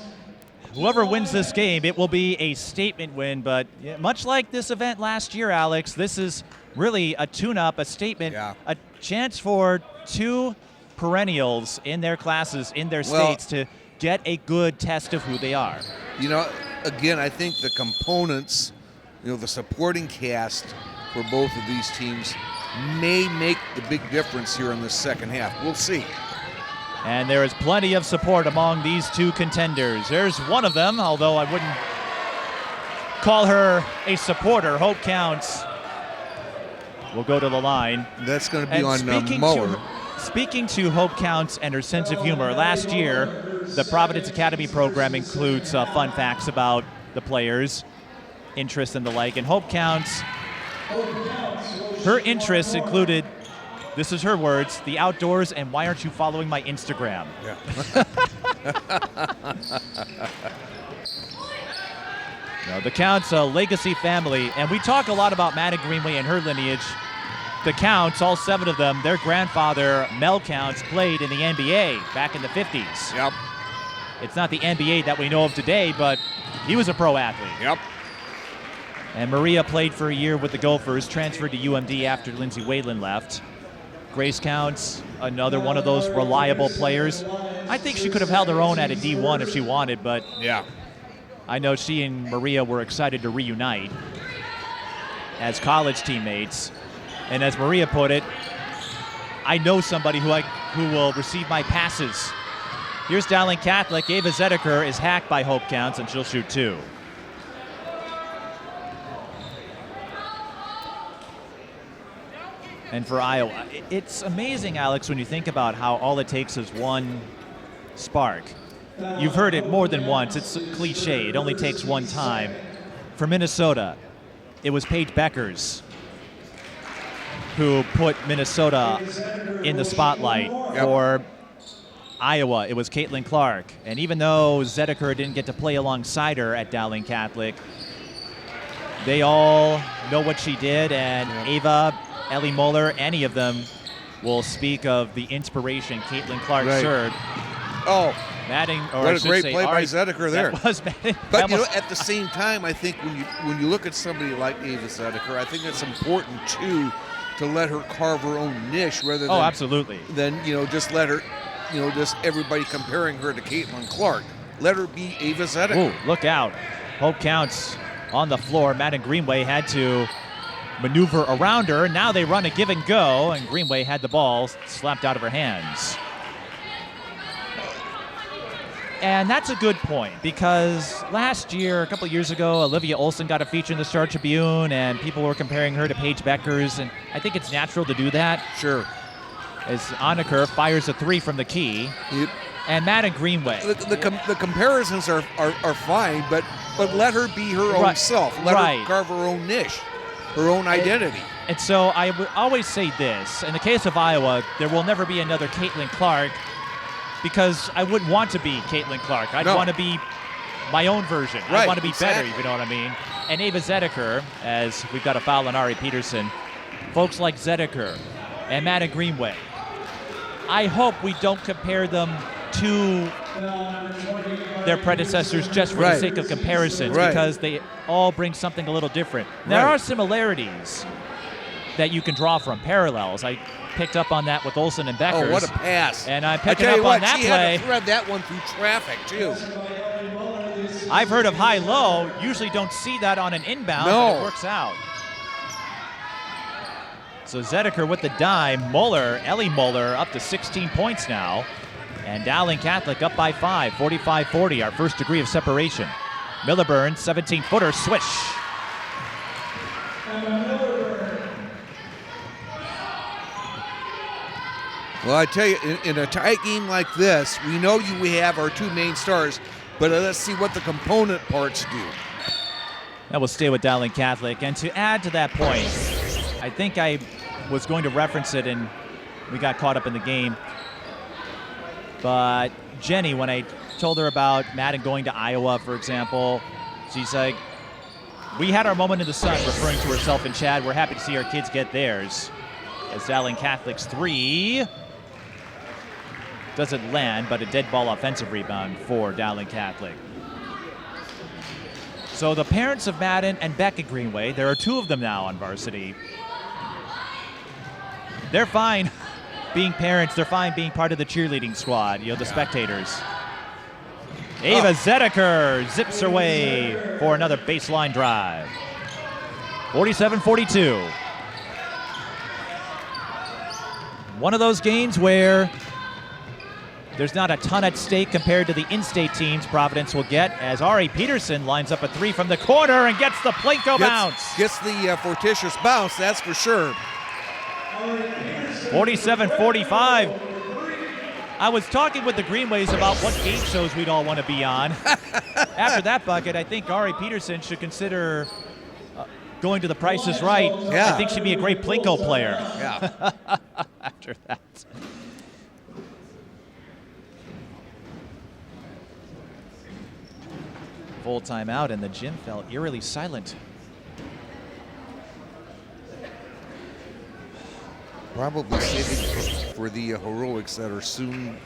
Speaker 1: whoever wins this game, it will be a statement win. But much like this event last year, Alex, this is really a tune-up, a statement, a chance for 2 perennials in their classes, in their states, to get a good test of who they are.
Speaker 2: You know, again, I think the components, the supporting cast for both of these teams may make the big difference here in the second half. We'll see.
Speaker 1: And there is plenty of support among these 2 contenders. There's one of them, although I wouldn't call her a supporter. Hope Counts will go to the line.
Speaker 2: That's going to be on Muller.
Speaker 1: Speaking to Hope Counts and her sense of humor, last year the Providence Academy program includes fun facts about the players, interests and the like. And Hope Counts, her interests included, this is her words, the outdoors and why aren't you following my Instagram?
Speaker 2: Yeah.
Speaker 1: No, the Counts, a legacy family, and we talk a lot about Maddyn Greenway and her lineage. The Counts, all 7 of them, their grandfather, Mel Counts, played in the NBA back in the 50s.
Speaker 2: Yep.
Speaker 1: It's not the NBA that we know of today, but he was a pro athlete.
Speaker 2: Yep.
Speaker 1: And Maria played for a year with the Gophers, transferred to UMD after Lindsay Whalen left. Grace Counts, another one of those reliable players. I think she could have held her own at a D1 if she wanted, but I know she and Maria were excited to reunite as college teammates. And as Maria put it, I know somebody who will receive my passes. Here's Dowling Catholic. Ava Zediker is hacked by Hope Counts, and she'll shoot 2. And for Iowa, it's amazing, Alex, when you think about how all it takes is one spark. You've heard it more than once. It's a cliche. It only takes one time. For Minnesota, it was Paige Beckers who put Minnesota in the spotlight. For Iowa, it was Caitlin Clark. And even though Zediker didn't get to play alongside her at Dowling Catholic, they all know what she did. And Ava, Ellie Muller, any of them will speak of the inspiration Caitlin Clark served.
Speaker 2: Oh,
Speaker 1: Maddyn, or
Speaker 2: what a great play by Zediker there.
Speaker 1: That was Maddyn.
Speaker 2: But at the same time, I think when you look at somebody like Ava Zediker, I think it's important too to let her carve her own niche rather than
Speaker 1: absolutely.
Speaker 2: Than just let her, just everybody comparing her to Caitlin Clark. Let her be Ava Zediker.
Speaker 1: Ooh, look out! Hope counts on the floor. Maddyn Greenway had to maneuver around her. Now they run a give and go, and Greenway had the ball slapped out of her hands. And that's a good point, because last year, a couple of years ago, Olivia Olson got a feature in the Star Tribune, and people were comparing her to Paige Beckers, and I think it's natural to do that.
Speaker 2: Sure.
Speaker 1: As Hohenecker fires a three from the key, and Maddyn Greenway.
Speaker 2: The comparisons are fine, but let her be her own self. Let her carve her own niche, her own identity.
Speaker 1: And so I would always say this, in the case of Iowa, there will never be another Caitlin Clark, because I wouldn't want to be Caitlin Clark. I'd want to be my own version. I want to be better, you know what I mean? And Ava Zediker, as we've got a foul on Ari Peterson, folks like Zediker and Maddyn Greenway, I hope we don't compare them to their predecessors just for the sake of comparisons, because they all bring something a little different. There are similarities that you can draw from, parallels. I picked up on that with Olson and Beckers.
Speaker 2: Oh, what a pass.
Speaker 1: And I'm picking up on that play.
Speaker 2: She had to thread that one through traffic, too.
Speaker 1: I've heard of high-low. Usually don't see that on an inbound, but it works out. So Zediker with the dime. Muller, Ellie Muller, up to 16 points now. And Dowling Catholic up by 5, 45-40, our first degree of separation. Millerbernd, 17-footer, swish.
Speaker 2: Well, I tell you, in a tight game like this, we know we have our two main stars, but let's see what the component parts do.
Speaker 1: That will stay with Dowling Catholic. And to add to that point, I think I was going to reference it and we got caught up in the game. But Jenny, when I told her about Maddyn going to Iowa, for example, she's like, we had our moment in the sun, referring to herself and Chad. We're happy to see our kids get theirs. As Dowling Catholic's three doesn't land, but a dead ball offensive rebound for Dowling Catholic. So the parents of Maddyn and Becca Greenway, there are two of them now on varsity. They're fine being parents. They're fine being part of the cheerleading squad, the spectators. Ava Zediker zips her way for another baseline drive. 47-42. One of those games where there's not a ton at stake compared to the in-state teams Providence will get, as Ari Peterson lines up a three from the corner and gets the Plinko bounce.
Speaker 2: Gets the fortuitous bounce, that's for sure.
Speaker 1: 47-45. I was talking with the Greenways about what game shows we'd all want to be on. After that bucket, I think Ari Peterson should consider going to The Price is Right.
Speaker 2: Yeah.
Speaker 1: I think she'd be a great Plinko player.
Speaker 2: Yeah.
Speaker 1: After that. Full timeout, and the gym fell eerily silent.
Speaker 2: Probably saving for the heroics that are soon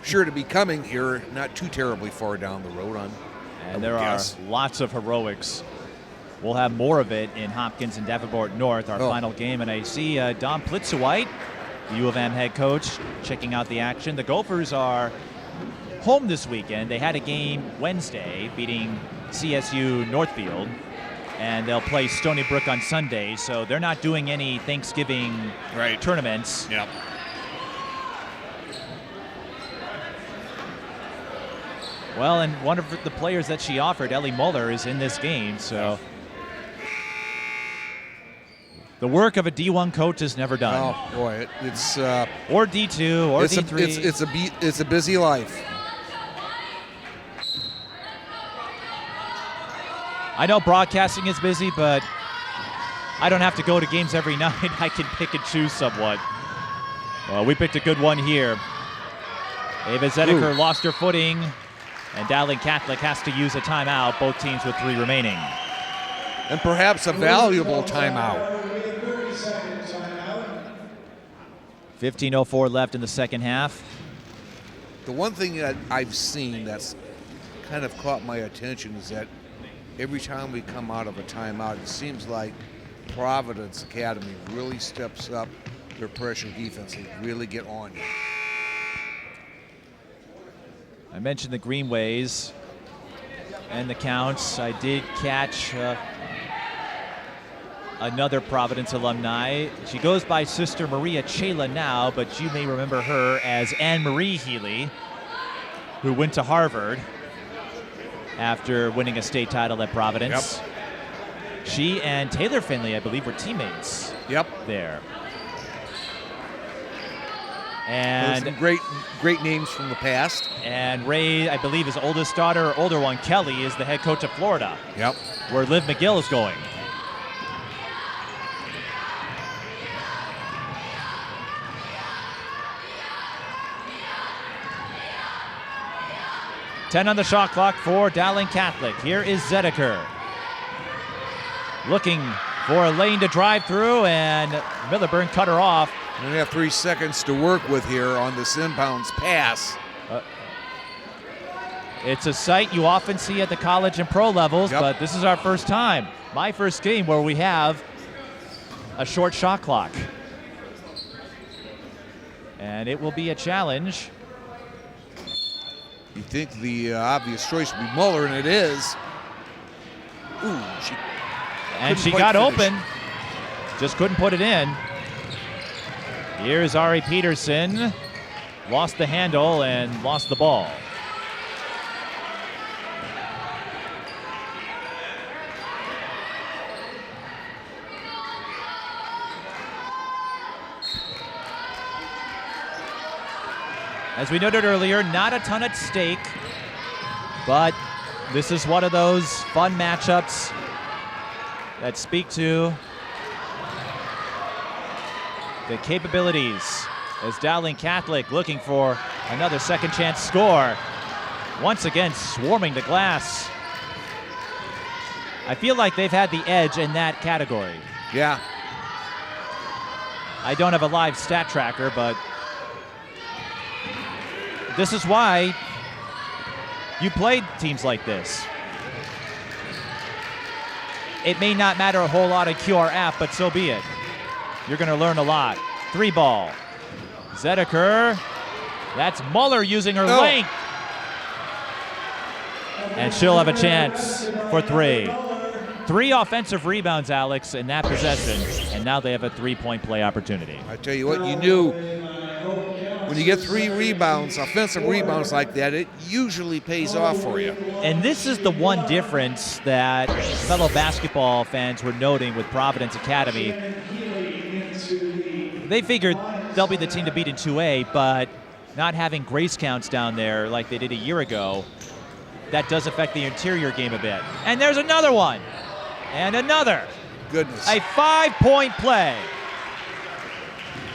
Speaker 2: sure to be coming here, not too terribly far down the road.
Speaker 1: And there are lots of heroics. We'll have more of it in Hopkins and Davenport North, our final game. And I see Don Plitzewhite, the U of M head coach, checking out the action. The Gophers are home this weekend. They had a game Wednesday, beating CSU Northfield. And they'll play Stony Brook on Sunday, so they're not doing any Thanksgiving tournaments.
Speaker 2: Yep.
Speaker 1: Well, and one of the players that she offered, Ellie Muller, is in this game, so the work of a D1 coach is never done.
Speaker 2: Oh boy, it's
Speaker 1: or D2 or D3.
Speaker 2: It's a busy life.
Speaker 1: I know broadcasting is busy, but I don't have to go to games every night. I can pick and choose somewhat. Well, we picked a good one here. Ava Zediker lost her footing, and Dowling Catholic has to use a timeout, both teams with 3 remaining.
Speaker 2: And perhaps a valuable timeout.
Speaker 1: 15:04 left in the second half.
Speaker 2: The one thing that I've seen that's kind of caught my attention is that every time we come out of a timeout, it seems like Providence Academy really steps up their pressure defense. They really get on you.
Speaker 1: I mentioned the Greenways and the counts. I did catch another Providence alumni. She goes by Sister Maria Chela now, but you may remember her as Anne Marie Healy, who went to Harvard after winning a state title at Providence.
Speaker 2: Yep.
Speaker 1: She and Taylor Finley, I believe, were teammates.
Speaker 2: Yep.
Speaker 1: There.
Speaker 2: And some great names from the past.
Speaker 1: And Ray, I believe his oldest daughter, or older one, Kelly, is the head coach of Florida.
Speaker 2: Yep.
Speaker 1: Where Liv McGill is going. Ten on the shot clock for Dowling Catholic. Here is Zediker. Looking for a lane to drive through, and Millerbernd cut her off.
Speaker 2: We have 3 seconds to work with here on this inbounds pass.
Speaker 1: It's a sight you often see at the college and pro levels,
Speaker 2: Yep.
Speaker 1: but this is our first time. My first game where we have a short shot clock. And it will be a challenge.
Speaker 2: You think the obvious choice would be Muller, and it is. Ooh,
Speaker 1: she got open, just couldn't put it in. Here's Ari Peterson, lost the handle and lost the ball. As we noted earlier, not a ton at stake, but this is one of those fun matchups that speak to the capabilities as Dowling Catholic looking for another second chance score. Once again, swarming the glass. I feel like they've had the edge in that category.
Speaker 2: Yeah.
Speaker 1: I don't have a live stat tracker, but this is why you played teams like this. It may not matter a whole lot of QRF, but so be it. You're going to learn a lot. 3 ball. Zediker. That's Muller using her length. And she'll have a chance for 3. 3 offensive rebounds, Alex, in that possession. And now they have a 3-point play opportunity.
Speaker 2: I tell you what, you knew when you get 3 rebounds, offensive rebounds like that, it usually pays off for you.
Speaker 1: And this is the one difference that fellow basketball fans were noting with Providence Academy. They figured they'll be the team to beat in 2A, but not having grace counts down there like they did a year ago, that does affect the interior game a bit. And there's another one. And another.
Speaker 2: Goodness.
Speaker 1: A 5-point play.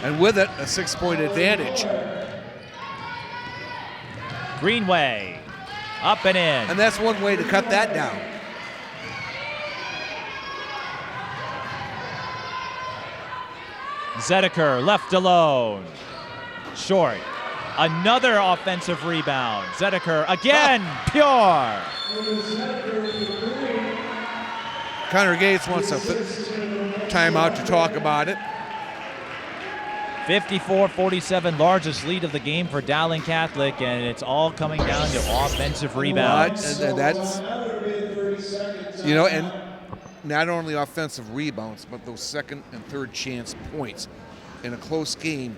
Speaker 2: And with it, a 6-point advantage.
Speaker 1: Greenway, up and in.
Speaker 2: And that's one way to cut that down.
Speaker 1: Zediker left alone. Short. Another offensive rebound. Zediker again, pure.
Speaker 2: Connor Gates wants a timeout to talk about it.
Speaker 1: 54-47, largest lead of the game for Dowling Catholic, and it's all coming down to offensive rebounds.
Speaker 2: And that's, you know, and not only offensive rebounds, but those second and third chance points. In a close game,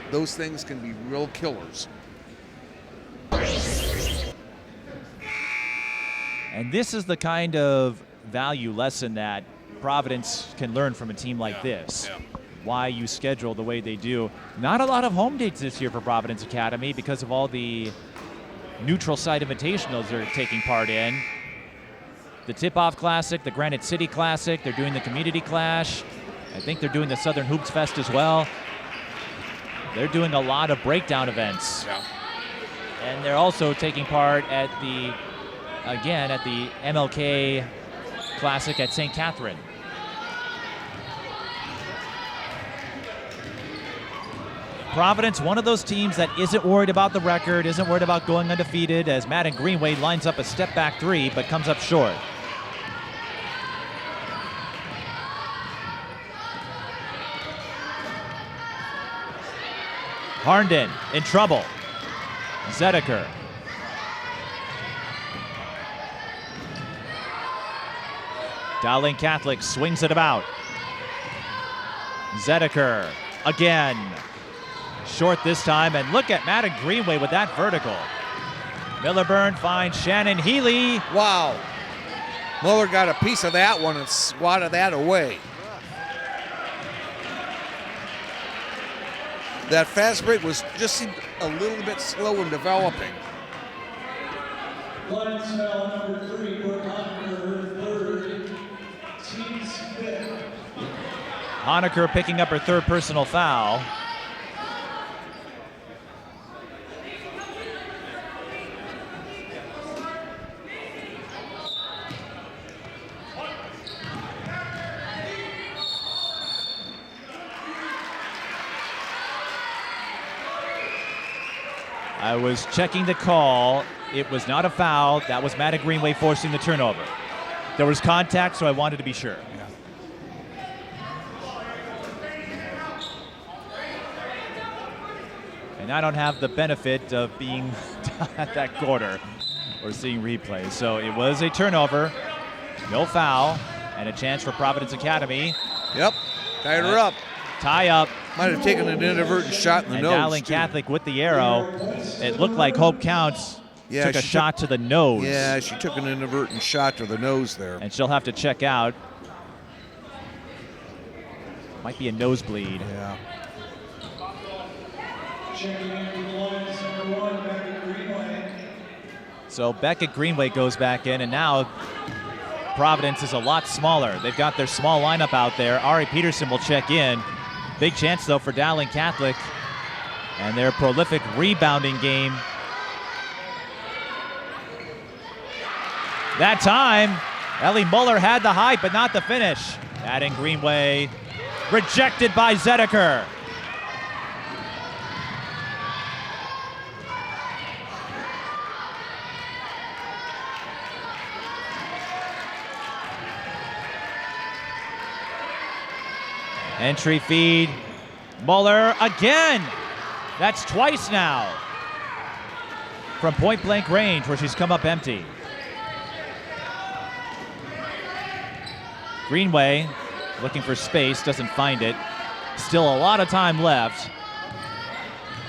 Speaker 2: those things can be real killers.
Speaker 1: And this is the kind of value lesson that Providence can learn from a team like this.
Speaker 2: Yeah.
Speaker 1: Why you schedule the way they do. Not a lot of home dates this year for Providence Academy because of all the neutral site invitationals they're taking part in. The Tip-Off Classic, the Granite City Classic, they're doing the Community Clash. I think they're doing the Southern Hoops Fest as well. They're doing a lot of breakdown events.
Speaker 2: Yeah.
Speaker 1: And they're also taking part at the MLK Classic at St. Catherine. Providence, one of those teams that isn't worried about the record, isn't worried about going undefeated, as Maddyn Greenway lines up a step-back three, but comes up short. Harnden in trouble. Zediker. Dowling Catholic swings it about. Zediker again. Short this time, and look at Maddyn Greenway with that vertical. Millerbernd finds Shannon Healy.
Speaker 2: Wow. Muller got a piece of that one and swatted that away. That fast break just seemed a little bit slow in developing.
Speaker 3: Lines foul number 3, Brooke Hohenecker, her third, team's fifth.
Speaker 1: Hohenecker picking up her third personal foul. I was checking the call. It was not a foul. That was Maddyn Greenway forcing the turnover. There was contact, so I wanted to be sure. And I don't have the benefit of being at that quarter or seeing replays. So it was a turnover, no foul, and a chance for Providence Academy.
Speaker 2: Yep, tied her up.
Speaker 1: Tie up.
Speaker 2: Might have taken an inadvertent shot in the nose.
Speaker 1: Dowling Catholic with the arrow. It looked like Hope Counts took a shot to the nose.
Speaker 2: Yeah, she took an inadvertent shot to the nose there.
Speaker 1: And she'll have to check out. Might be a nosebleed.
Speaker 2: Yeah.
Speaker 3: Checking into the lines, number 1, Maddyn Greenway.
Speaker 1: So Beckett Greenway goes back in, and now Providence is a lot smaller. They've got their small lineup out there. Ari Peterson will check in. Big chance, though, for Dowling Catholic and their prolific rebounding game. That time, Ellie Muller had the height, but not the finish. Maddyn Greenway rejected by Zediker. Entry feed. Muller again. That's twice now. From point blank range where she's come up empty. Greenway looking for space, doesn't find it. Still a lot of time left.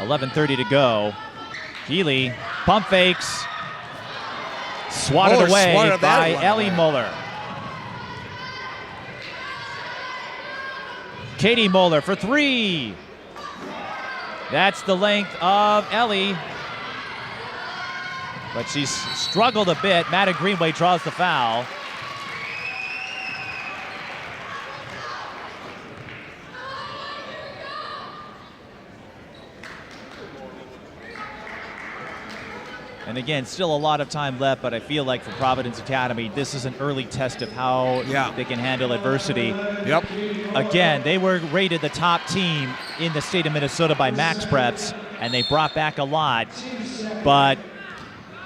Speaker 1: 11:30 to go. Healy pump fakes. Swatted away by Ellie Muller. Katie Muller for three. That's the length of Ellie. But she's struggled a bit. Maddyn Greenway draws the foul. And again, still a lot of time left, but I feel like for Providence Academy, this is an early test of how they can handle adversity.
Speaker 2: Yep.
Speaker 1: Again, they were rated the top team in the state of Minnesota by MaxPreps, and they brought back a lot, but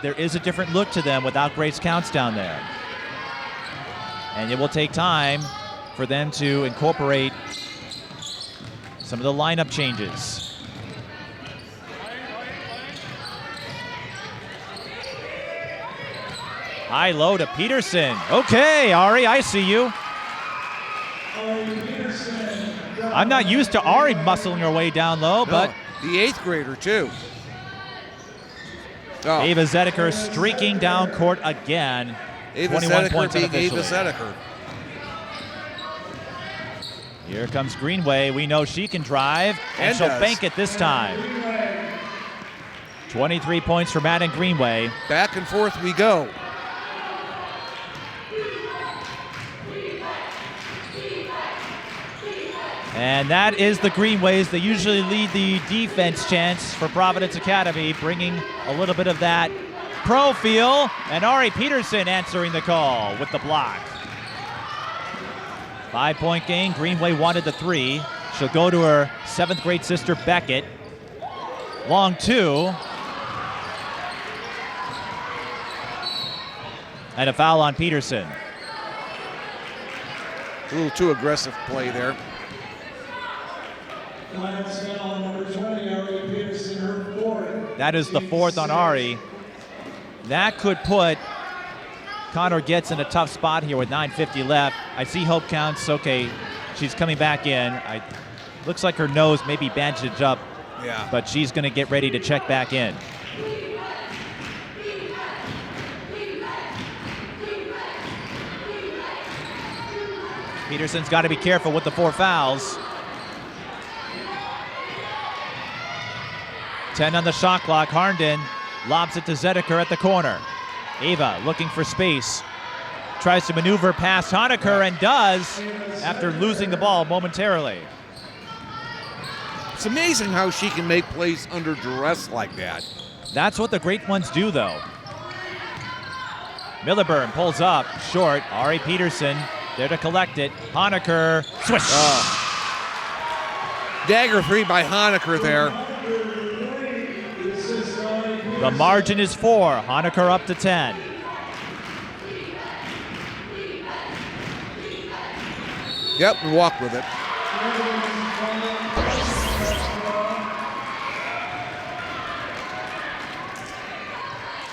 Speaker 1: there is a different look to them without Grace Counts down there. And it will take time for them to incorporate some of the lineup changes. High low to Peterson. Okay, Ari, I see you. I'm not used to Ari muscling her way down low, but
Speaker 2: the 8th grader too. Oh.
Speaker 1: Ava Zediker streaking down court again.
Speaker 2: Ava
Speaker 1: 21
Speaker 2: Zediker
Speaker 1: points
Speaker 2: being
Speaker 1: unofficially.
Speaker 2: Ava Zediker.
Speaker 1: Here comes Greenway. We know she can drive, and she'll bank it this time. 23 points for Maddyn Greenway.
Speaker 2: Back and forth we go.
Speaker 1: And that is the Greenways. They usually lead the defense chance for Providence Academy, bringing a little bit of that pro feel. And Ari Peterson answering the call with the block. 5-point game. Greenway wanted the 3. She'll go to her 7th grade sister, Beckett. Long 2. And a foul on Peterson.
Speaker 2: A little too aggressive play there.
Speaker 1: That is the 4th on Ari. That could put Connor Getz in a tough spot here with 9:50 left. I see Hope counts. Okay, she's coming back in. Looks like her nose may be bandaged up,
Speaker 2: Yeah.
Speaker 1: but she's going to get ready to check back in. Peterson's got to be careful with the 4 fouls. 10 on the shot clock. Harnden lobs it to Zediker at the corner. Ava looking for space. Tries to maneuver past Hohenecker and does after losing the ball momentarily.
Speaker 2: It's amazing how she can make plays under duress like that.
Speaker 1: That's what the great ones do, though. Millerbernd pulls up short. Ari Peterson there to collect it. Hohenecker, swish.
Speaker 2: Dagger 3 by Hohenecker there.
Speaker 1: The margin is 4. Hohenecker up to 10.
Speaker 2: Yep, and walk with it.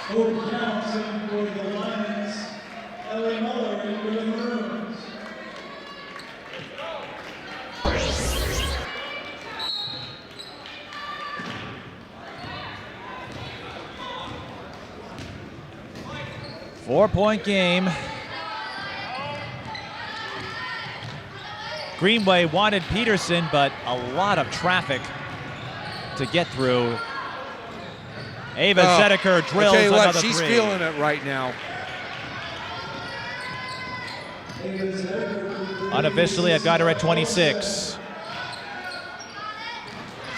Speaker 3: Who counts in for the Lions? Ella Muller in for the Maroons.
Speaker 1: Four-point game. Greenway wanted Peterson, but a lot of traffic to get through. Ava Zediker drills
Speaker 2: I'll tell you what,
Speaker 1: another
Speaker 2: she's
Speaker 1: 3.
Speaker 2: feeling it right now.
Speaker 1: Unofficially, I've got her at 26.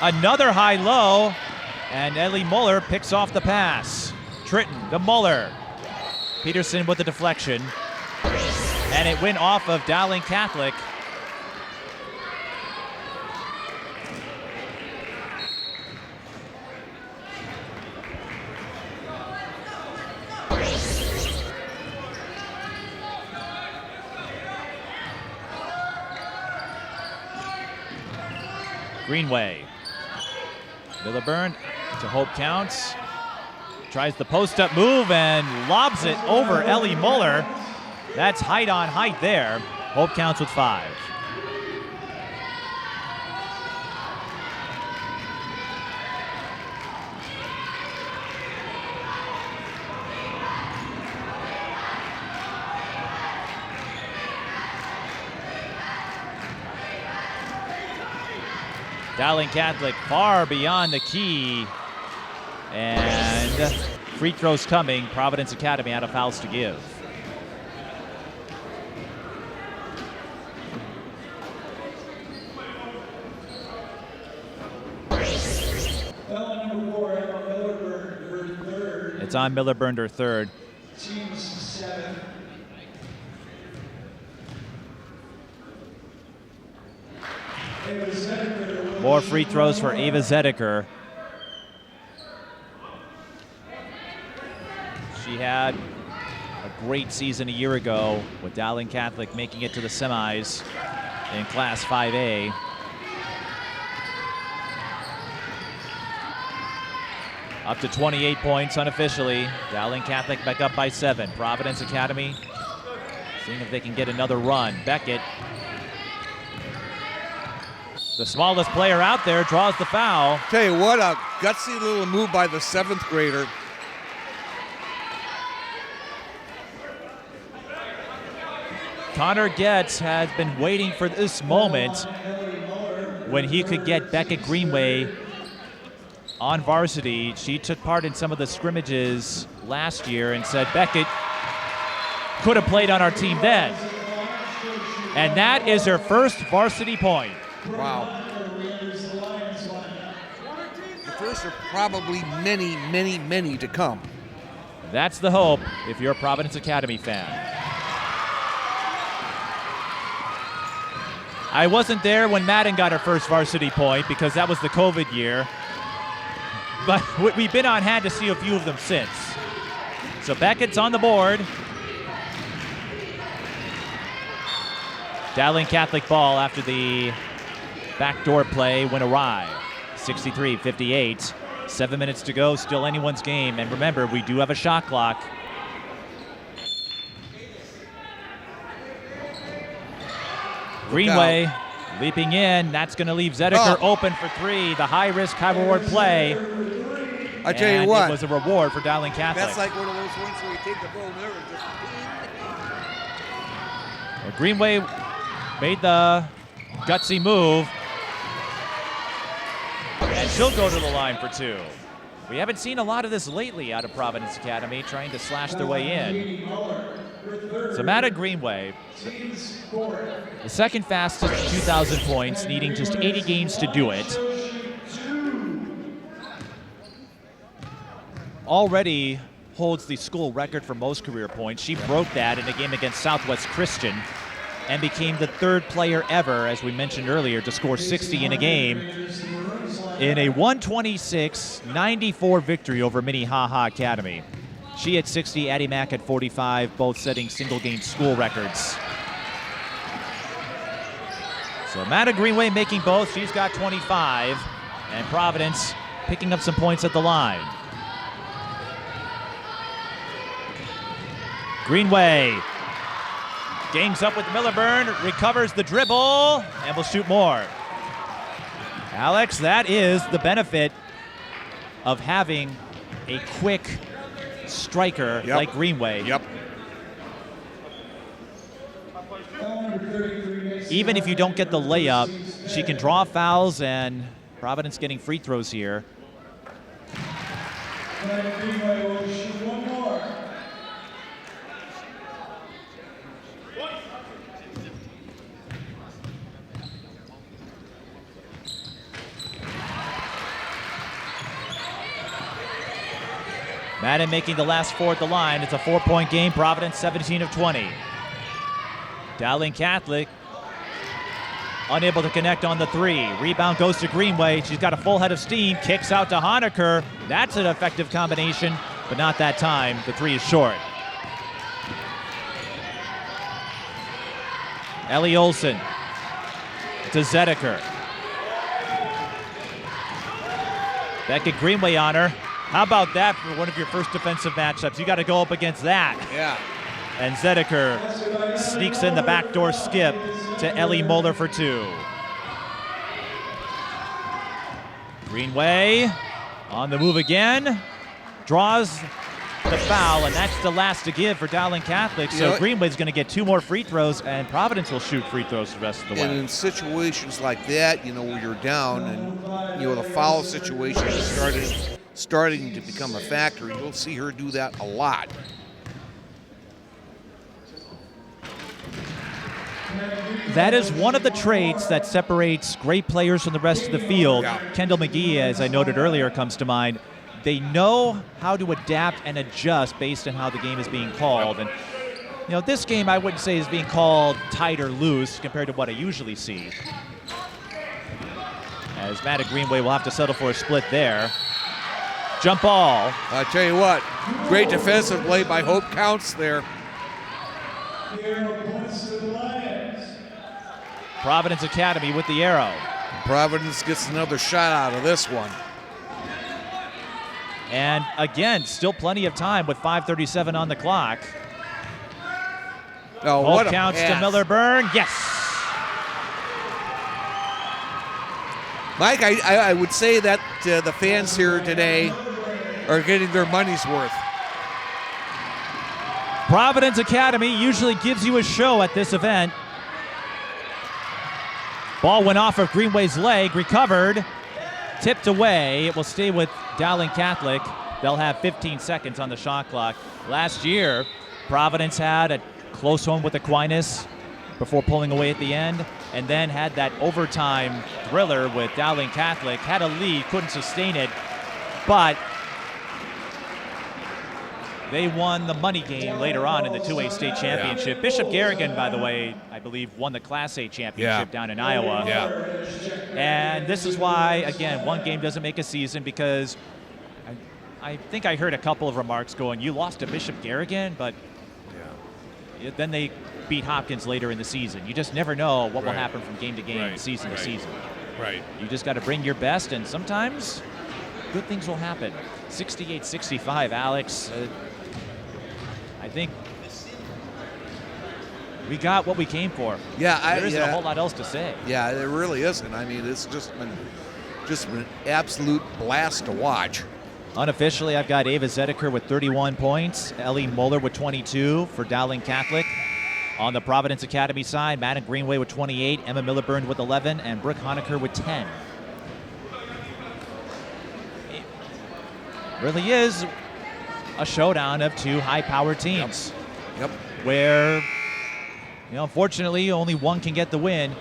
Speaker 1: Another high-low, and Ellie Muller picks off the pass. Trytten to Muller. Peterson with the deflection. And it went off of Dowling Catholic. Greenway. Millerbernd to Hope counts. Tries the post-up move and lobs it over Ellie Muller. That's height on height there. Hope counts with 5. Dowling Catholic far beyond the key. And free throws coming. Providence Academy out of fouls to give.
Speaker 3: Foul number 4, Emma Millerbernd, her 3rd.
Speaker 1: It's on Millerbernd, her 3rd.
Speaker 3: Team's 7. Ava Zediker.
Speaker 1: More free throws for Ava Zediker. She had a great season a year ago with Dowling Catholic making it to the semis in Class 5A. Up to 28 points unofficially. Dowling Catholic back up by 7. Providence Academy seeing if they can get another run. Beckett, the smallest player out there, draws the foul.
Speaker 2: Tell you what, a gutsy little move by the 7th grader.
Speaker 1: Connor Getz has been waiting for this moment when he could get Beckett Greenway on varsity. She took part in some of the scrimmages last year and said Beckett could have played on our team then. And that is her first varsity point.
Speaker 2: Wow. The first are probably many, many, many to come.
Speaker 1: That's the hope if you're a Providence Academy fan. I wasn't there when Maddyn got her first varsity point because that was the COVID year. But we've been on hand to see a few of them since. So Beckett's on the board. Dowling Catholic ball after the backdoor play went awry. 63-58. 7 minutes to go, still anyone's game. And remember, we do have a shot clock. Greenway leaping in. That's going to leave Zediker open for three. The high-risk, high-reward play.
Speaker 2: I tell you what.
Speaker 1: It was a reward for Dowling Catholic.
Speaker 2: That's like one of those ones where you take the ball there and just...
Speaker 1: Greenway made the gutsy move. And she'll go to the line for two. We haven't seen a lot of this lately out of Providence Academy, trying to slash their way in. So Maddyn Greenway, the second fastest 2,000 points, needing just 80 games to do it. Already holds the school record for most career points. She broke that in a game against Southwest Christian and became the third player ever, as we mentioned earlier, to score 60 in a game in a 126-94 victory over Minnehaha Academy. She had 60, Addie Mack at 45, both setting single-game school records. So Maddyn Greenway making both. She's got 25, and Providence picking up some points at the line. Greenway gangs up with Millerbernd, recovers the dribble, and will shoot more. Alex, that is the benefit of having a quick striker like Greenway.
Speaker 2: Yep.
Speaker 1: Even if you don't get the layup, she can draw fouls, and Providence getting free throws here.
Speaker 3: Greenway will shoot one more.
Speaker 1: Maddyn making the last four at the line. It's a 4-point game. Providence 17 of 20. Dowling Catholic unable to connect on the three. Rebound goes to Greenway. She's got a full head of steam. Kicks out to Hohenecker. That's an effective combination, but not that time. The three is short. Ellie Olsen to Zediker. Beckett Greenway on her. How about that for one of your first defensive matchups? You got to go up against that.
Speaker 2: Yeah.
Speaker 1: And Zediker sneaks in the backdoor skip to Ellie Muller for two. Greenway on the move again. Draws the foul, and that's the last to give for Dowling Catholic. So Greenway's going to get two more free throws, and Providence will shoot free throws the rest of the way.
Speaker 2: And in situations like that, where you're down and, the foul situation is starting to become a factor, you'll see her do that a lot.
Speaker 1: That is one of the traits that separates great players from the rest of the field.
Speaker 2: Yeah.
Speaker 1: Kendall McGee, as I noted earlier, comes to mind. They know how to adapt and adjust based on how the game is being called. And, this game I wouldn't say is being called tight or loose compared to what I usually see. As Maddyn Greenway will have to settle for a split there. Jump ball.
Speaker 2: I tell you what, great defensive play by Hope Counts there.
Speaker 1: Providence Academy with the arrow.
Speaker 2: Providence gets another shot out of this one.
Speaker 1: And again, still plenty of time with 5:37 on the clock.
Speaker 2: Oh, what a
Speaker 1: counts
Speaker 2: pass.
Speaker 1: to Millerbernd. Yes.
Speaker 2: Mike, I would say that the fans here today are getting their money's worth.
Speaker 1: Providence Academy usually gives you a show at this event. Ball went off of Greenway's leg, recovered, tipped away. It will stay with Dowling Catholic. They'll have 15 seconds on the shot clock. Last year, Providence had a close one with Aquinas. before pulling away at the end, and then had that overtime thriller with Dowling Catholic. Had a lead, couldn't sustain it, but they won the money game later on in the 2A state championship. Bishop Garrigan, by the way, I believe won the Class A championship down in Iowa. And this is why, again, one game doesn't make a season, because I think I heard a couple of remarks going, you lost to Bishop Garrigan, but then they beat Hopkins later in the season. You just never know what will happen from game to game, season to season. You just got to bring your best, and sometimes good things will happen. 68-65, Alex. I think we got what we came for. There isn't a whole lot else to say.
Speaker 2: Yeah, there really isn't. I mean, it's just been an absolute blast to watch.
Speaker 1: Unofficially, I've got Ava Zediker with 31 points, Ellie Muller with 22 for Dowling Catholic. On the Providence Academy side, Maddyn Greenway with 28, Emma Millerbernd with 11, and Brooke Hohenecker with 10. It really is a showdown of two high-powered teams. Where, unfortunately, only one can get the win,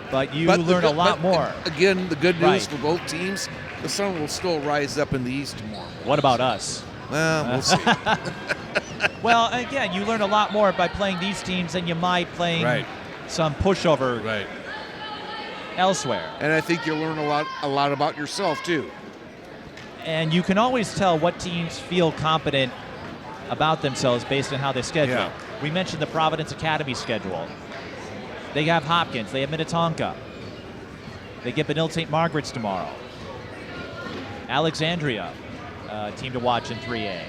Speaker 1: but you learn a lot more.
Speaker 2: Again, the good news for both teams, the sun will still rise up in the east tomorrow.
Speaker 1: What about us?
Speaker 2: Well, we'll see.
Speaker 1: Well, again, you learn a lot more by playing these teams than you might playing some pushover elsewhere.
Speaker 2: And I think you'll learn a lot about yourself, too.
Speaker 1: And you can always tell what teams feel confident about themselves based on how they schedule. We mentioned the Providence Academy schedule. They have Hopkins. They have Minnetonka. They get Benilde St. Margaret's tomorrow. Alexandria, team to watch in 3A.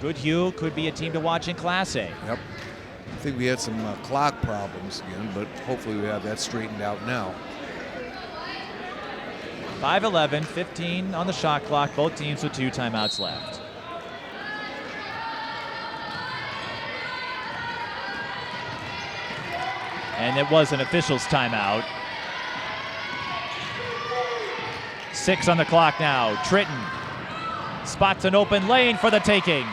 Speaker 1: Goodhue could be a team to watch in Class A.
Speaker 2: I think we had some clock problems again, but hopefully we have that straightened out now.
Speaker 1: 5:11, 15 on the shot clock. Both teams with 2 timeouts left. And it was an official's timeout. 6 on the clock now. Trytten spots an open lane for the taking.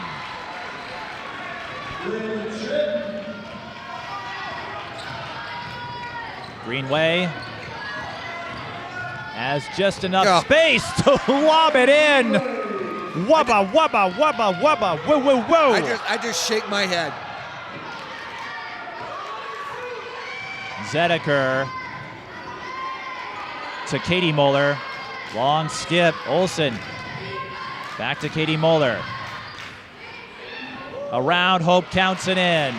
Speaker 1: Greenway has just enough space to lob it in. Wubba, wubba, wubba, wubba, woo, woo, woo.
Speaker 2: I just shake my head.
Speaker 1: Zediker to Katie Muller. Long skip. Olsen back to Katie Muller. Around, Hope counts it in.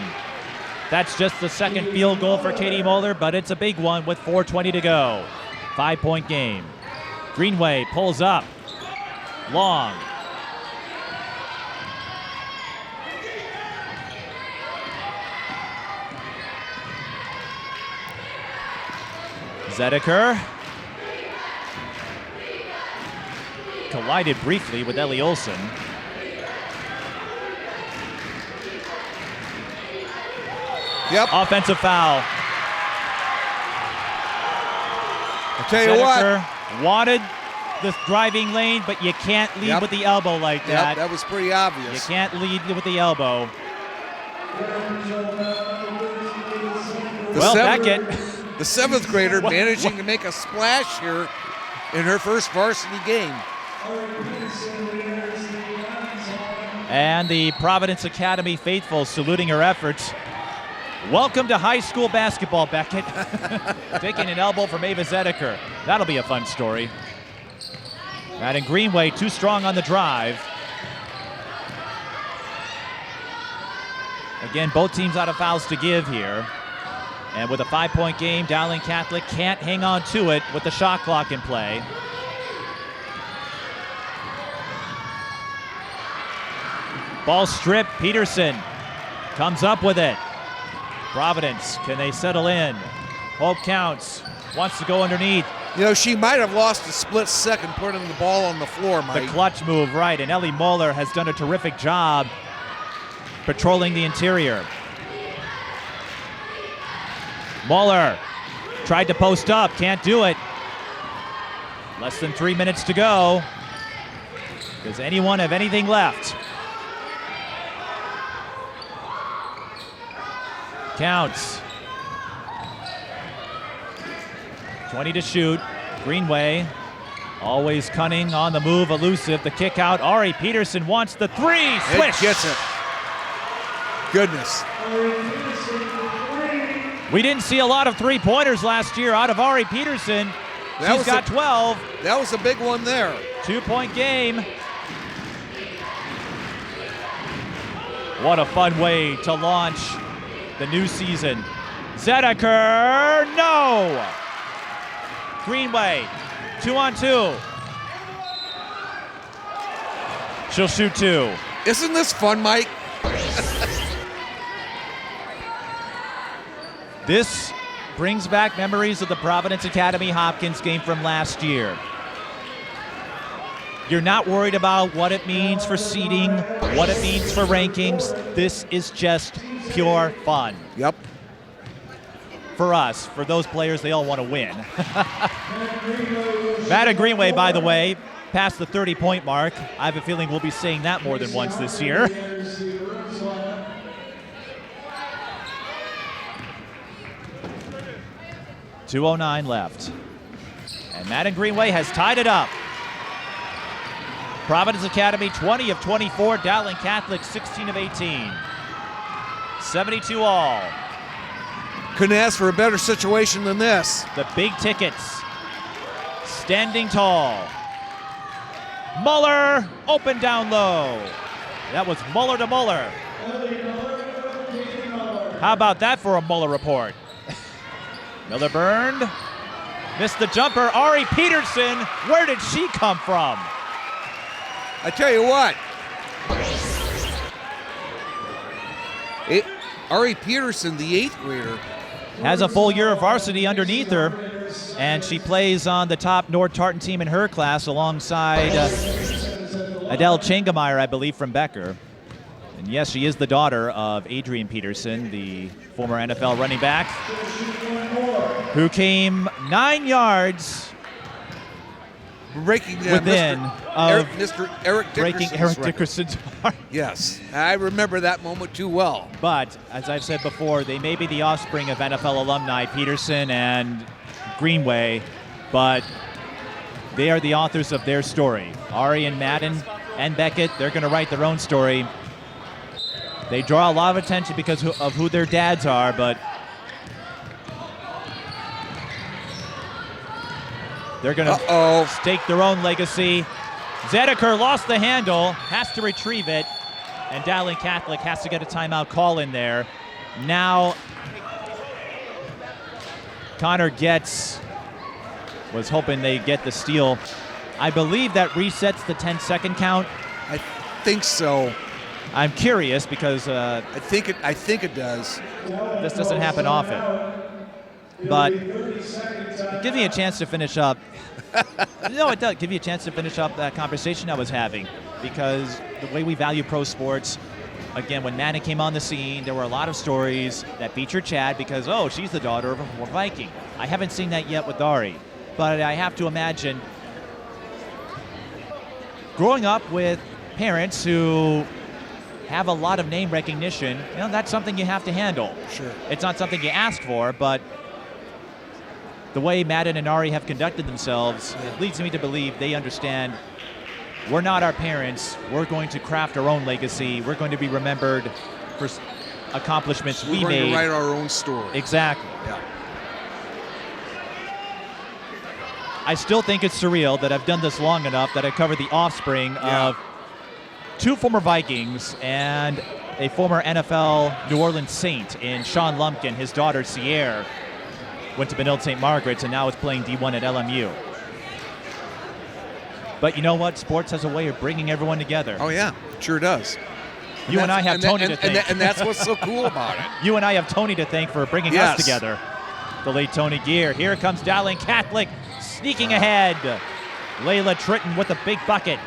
Speaker 1: That's just the second field goal for Katie Muller, but it's a big one with 4:20 to go. 5-point game. Greenway pulls up. Long. Zediker collided briefly with Ellie Olsen. Offensive foul.
Speaker 2: I'll tell you
Speaker 1: Zediker
Speaker 2: what.
Speaker 1: Wanted the driving lane, but you can't lead with the elbow like that.
Speaker 2: That was pretty obvious.
Speaker 1: You can't lead with the elbow. Beckett.
Speaker 2: The 7th grader managing to make a splash here in her first varsity game.
Speaker 1: And the Providence Academy faithful saluting her efforts. Welcome to high school basketball, Beckett. Taking an elbow from Ava Zediker. That'll be a fun story. Maddyn Greenway too strong on the drive. Again, both teams out of fouls to give here. And with a 5-point game, Dowling Catholic can't hang on to it with the shot clock in play. Ball stripped. Peterson comes up with it. Providence, can they settle in? Hope counts. Wants to go underneath.
Speaker 2: You know, she might have lost a split second putting the ball on the floor, Mike.
Speaker 1: The clutch move, right. And Ellie Muller has done a terrific job patrolling the interior. Muller tried to post up, can't do it. Less than 3 minutes to go. Does anyone have anything left? counts. 20 to shoot. Greenway, always cunning, on the move, elusive. The kick out. Ari Peterson wants the three. Swish!
Speaker 2: It gets it. Goodness.
Speaker 1: We didn't see a lot of three-pointers last year out of Ari Peterson. She's got 12.
Speaker 2: That was a big one there.
Speaker 1: 2-point game. What a fun way to launch the new season. Zediker, no! Greenway, 2-on-2. She'll shoot 2.
Speaker 2: Isn't this fun, Mike?
Speaker 1: This brings back memories of the Providence Academy Hopkins game from last year. You're not worried about what it means for seeding, what it means for rankings. This is just pure fun.
Speaker 2: Yep.
Speaker 1: For us, for those players, they all want to win. Maddyn Greenway, by the way, passed the 30-point mark. I have a feeling we'll be saying that more than once this year. .209 left. And Maddyn Greenway has tied it up. Providence Academy 20 of 24. Dowling Catholic 16 of 18. 72 all.
Speaker 2: Couldn't ask for a better situation than this.
Speaker 1: The big tickets. Standing tall. Muller, open down low. That was Muller to Muller. How about that for a Muller report? Millerbernd missed the jumper. Ari Peterson, where did she come from?
Speaker 2: I tell you what. Ari Peterson, the 8th grader,
Speaker 1: has a full year of varsity underneath her, and she plays on the top North Tartan team in her class alongside Adele Changemeyer, I believe, from Becker. And yes, she is the daughter of Adrian Peterson, the former NFL running back, who came 9 yards
Speaker 2: breaking
Speaker 1: within
Speaker 2: Mr. Eric Dickerson's
Speaker 1: breaking Eric
Speaker 2: record.
Speaker 1: Dickerson's heart.
Speaker 2: Yes, I remember that moment too well.
Speaker 1: But as I've said before, they may be the offspring of NFL alumni Peterson and Greenway, but they are the authors of their story. Ari and Maddyn and Beckett, they're going to write their own story. They draw a lot of attention because of who their dads are, but they're going to stake their own legacy. Zediker lost the handle, has to retrieve it, and Dowling Catholic has to get a timeout call in there. Now, Connor was hoping they get the steal. I believe that resets the 10-second count.
Speaker 2: I think so.
Speaker 1: I'm curious because
Speaker 2: I think it does.
Speaker 1: This doesn't happen often. But give me a chance to finish up. No, it does give you a chance to finish up that conversation I was having, because the way we value pro sports, again, when Maddyn came on the scene, there were a lot of stories that featured Chad because, oh, she's the daughter of a former Viking. I haven't seen that yet with Ari, but I have to imagine growing up with parents who have a lot of name recognition, that's something you have to handle.
Speaker 2: Sure.
Speaker 1: It's not something you ask for, but the way Maddyn and Ari have conducted themselves, it leads me to believe they understand we're not our parents. We're going to craft our own legacy. We're going to be remembered for accomplishments we made.
Speaker 2: We're going to write our own story.
Speaker 1: Exactly.
Speaker 2: Yeah.
Speaker 1: I still think it's surreal that I've done this long enough that I covered the offspring of 2 former Vikings and a former NFL New Orleans Saint in Sean Lumpkin. His daughter, Sierra, went to Benilde St. Margaret's and now is playing D1 at LMU. But you know what? Sports has a way of bringing everyone together.
Speaker 2: Oh, yeah. Sure does.
Speaker 1: You and I have Tony to thank.
Speaker 2: And that's what's so cool about it.
Speaker 1: You and I have Tony to thank for bringing us together. The late Tony Gear. Here comes Dowling Catholic sneaking ahead. Layla Trytten with a big bucket.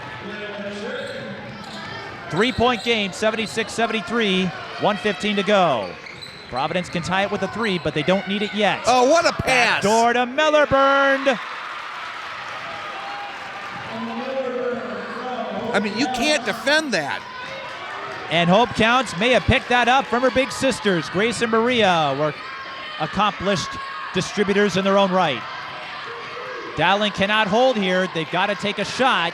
Speaker 1: 3-point game, 76-73, 1:15 to go. Providence can tie it with a 3, but they don't need it yet.
Speaker 2: Oh, what a pass.
Speaker 1: Door to Millerbernd.
Speaker 2: I mean, you can't defend that.
Speaker 1: And Hope Counts may have picked that up from her big sisters. Grace and Maria were accomplished distributors in their own right. Dowling cannot hold here. They've got to take a shot.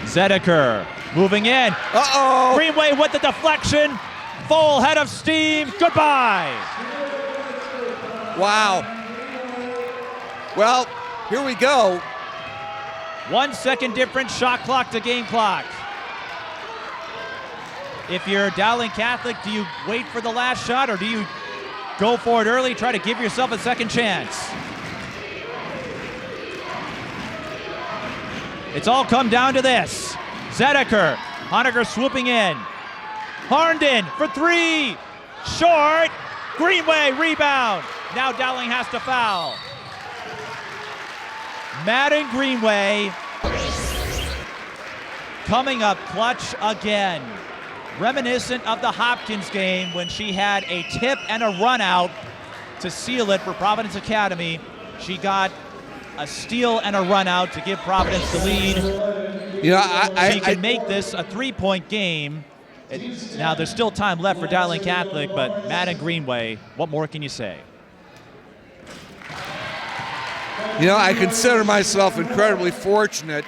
Speaker 1: Zediker moving in.
Speaker 2: Uh-oh!
Speaker 1: Greenway with the deflection. Full head of steam. Goodbye.
Speaker 2: Wow. Well, here we go.
Speaker 1: 1 second difference, shot clock to game clock. If you're Dowling Catholic, do you wait for the last shot or do you go for it early, try to give yourself a second chance? It's all come down to this. Zediker, Hohenecker swooping in. Harnden for three, short. Greenway rebound. Now Dowling has to foul. Maddyn Greenway coming up clutch again. Reminiscent of the Hopkins game when she had a tip and a run out to seal it for Providence Academy. She got a steal and a run out to give Providence the lead.
Speaker 2: You know,
Speaker 1: She can make this a three-point game. Now there's still time left for Dowling Catholic, but Maddyn Greenway, what more can you say?
Speaker 2: You know, I consider myself incredibly fortunate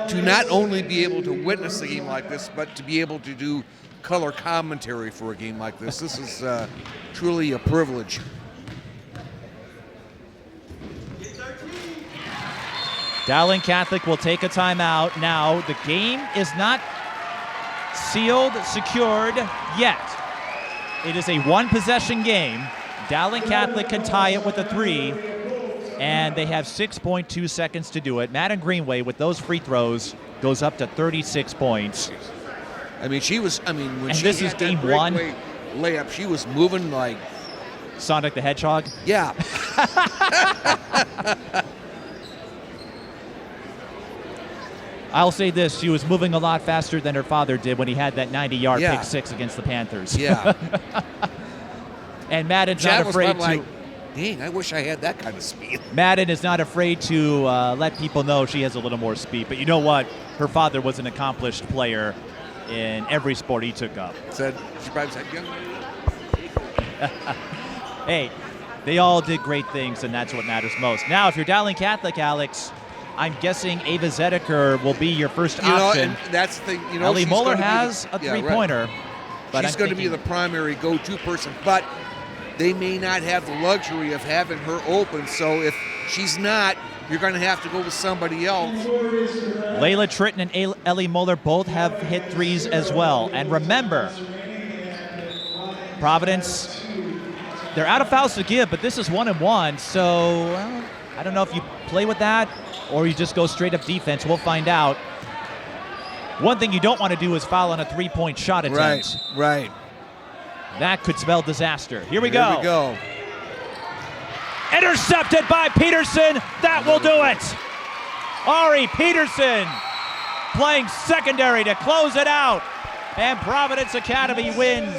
Speaker 2: to not only be able to witness a game like this, but to be able to do color commentary for a game like this. This is truly a privilege.
Speaker 1: Dowling Catholic will take a timeout. Now, the game is not sealed, secured yet. It is a one-possession game. Dowling Catholic can tie it with a three, and they have 6.2 seconds to do it. Maddyn Greenway, with those free throws, goes up to 36 points.
Speaker 2: I mean, when
Speaker 1: And
Speaker 2: she
Speaker 1: this
Speaker 2: had
Speaker 1: is
Speaker 2: that
Speaker 1: game one?
Speaker 2: breakaway layup, she was moving like,
Speaker 1: Sonic the Hedgehog.
Speaker 2: yeah.
Speaker 1: I'll say this, she was moving a lot faster than her father did when he had that 90-yard
Speaker 2: Yeah.
Speaker 1: pick six against the Panthers.
Speaker 2: Yeah.
Speaker 1: And Maddyn's
Speaker 2: Chad
Speaker 1: not
Speaker 2: was
Speaker 1: afraid
Speaker 2: probably
Speaker 1: to...
Speaker 2: like, dang, I wish I had that kind of speed.
Speaker 1: Maddyn is not afraid to let people know she has a little more speed. But you know what? Her father was an accomplished player in every sport he took up.
Speaker 2: She probably said, young man.
Speaker 1: Hey, they all did great things, and that's what matters most. Now, if you're Dowling Catholic, Alex, I'm guessing Ava Zediker will be your first option.
Speaker 2: And that's the thing. You know,
Speaker 1: Ellie
Speaker 2: she's
Speaker 1: Muller
Speaker 2: gonna be
Speaker 1: has a three-pointer. But
Speaker 2: She's going to be the primary go-to person, but they may not have the luxury of having her open. So if she's not, you're going to have to go with somebody else.
Speaker 1: Layla Trytten and Ellie Muller both have hit threes as well. And remember, Providence, they're out of fouls to give, but this is 1-1. So well, I don't know if you play with that or you just go straight up defense. We'll find out. One thing you don't want to do is foul on a three-point shot attempt.
Speaker 2: Right.
Speaker 1: That could spell disaster. Here we go.
Speaker 2: Here we go.
Speaker 1: Intercepted by Peterson. That will do it. Ari Peterson playing secondary to close it out. And Providence Academy wins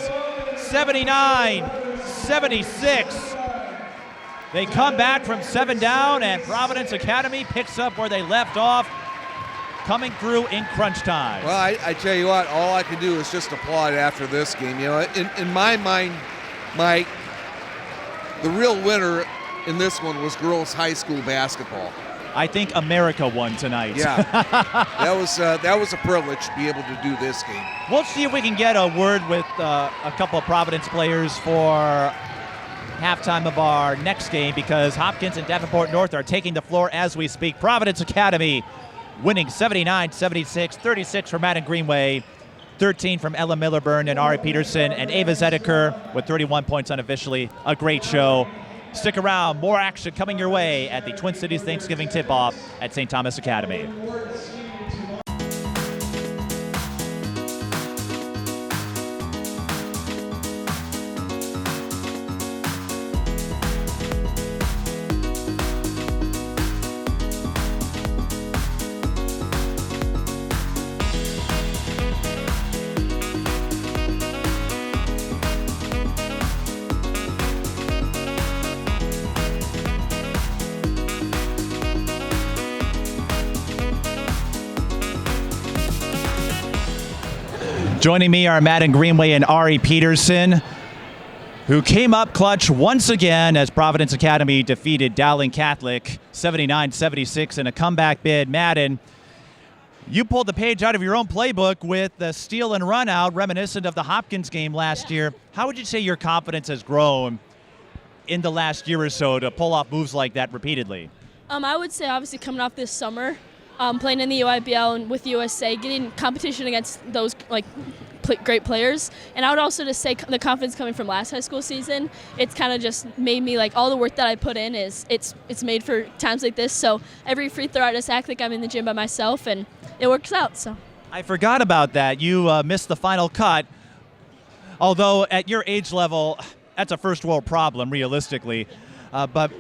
Speaker 1: 79-76. They come back from 7 down, and Providence Academy picks up where they left off, coming through in crunch time.
Speaker 2: Well, I tell you what, all I can do is just applaud after this game. You know, in my mind, Mike, the real winner in this one was girls high school basketball.
Speaker 1: I think America won tonight.
Speaker 2: Yeah, that was a privilege to be able to do this game.
Speaker 1: We'll see if we can get a word with a couple of Providence players for halftime of our next game, because Hopkins and Davenport North are taking the floor as we speak. Providence Academy winning 79-76, 36 for Maddyn Greenway, 13 from Emma Millerbernd and Ari Peterson, and Ava Zediker with 31 points unofficially. A great show. Stick around, more action coming your way at the Twin Cities Thanksgiving tip-off at St. Thomas Academy. Joining me are Maddyn Greenway and Ari Peterson, who came up clutch once again as Providence Academy defeated Dowling Catholic 79-76 in a comeback bid. Maddyn, you pulled the page out of your own playbook with the steal and run out reminiscent of the Hopkins game last year. How would you say your confidence has grown in the last year or so to pull off moves like that repeatedly?
Speaker 5: I would say obviously coming off this summer, playing in the UIBL and with USA, getting competition against those great players. And I would also just say the confidence coming from last high school season, it's kind of just made me all the work that I put in is it's made for times like this. So every free throw I just act like I'm in the gym by myself and it works out. So
Speaker 1: I forgot about that. You missed the final cut, although at your age level, that's a first world problem realistically. But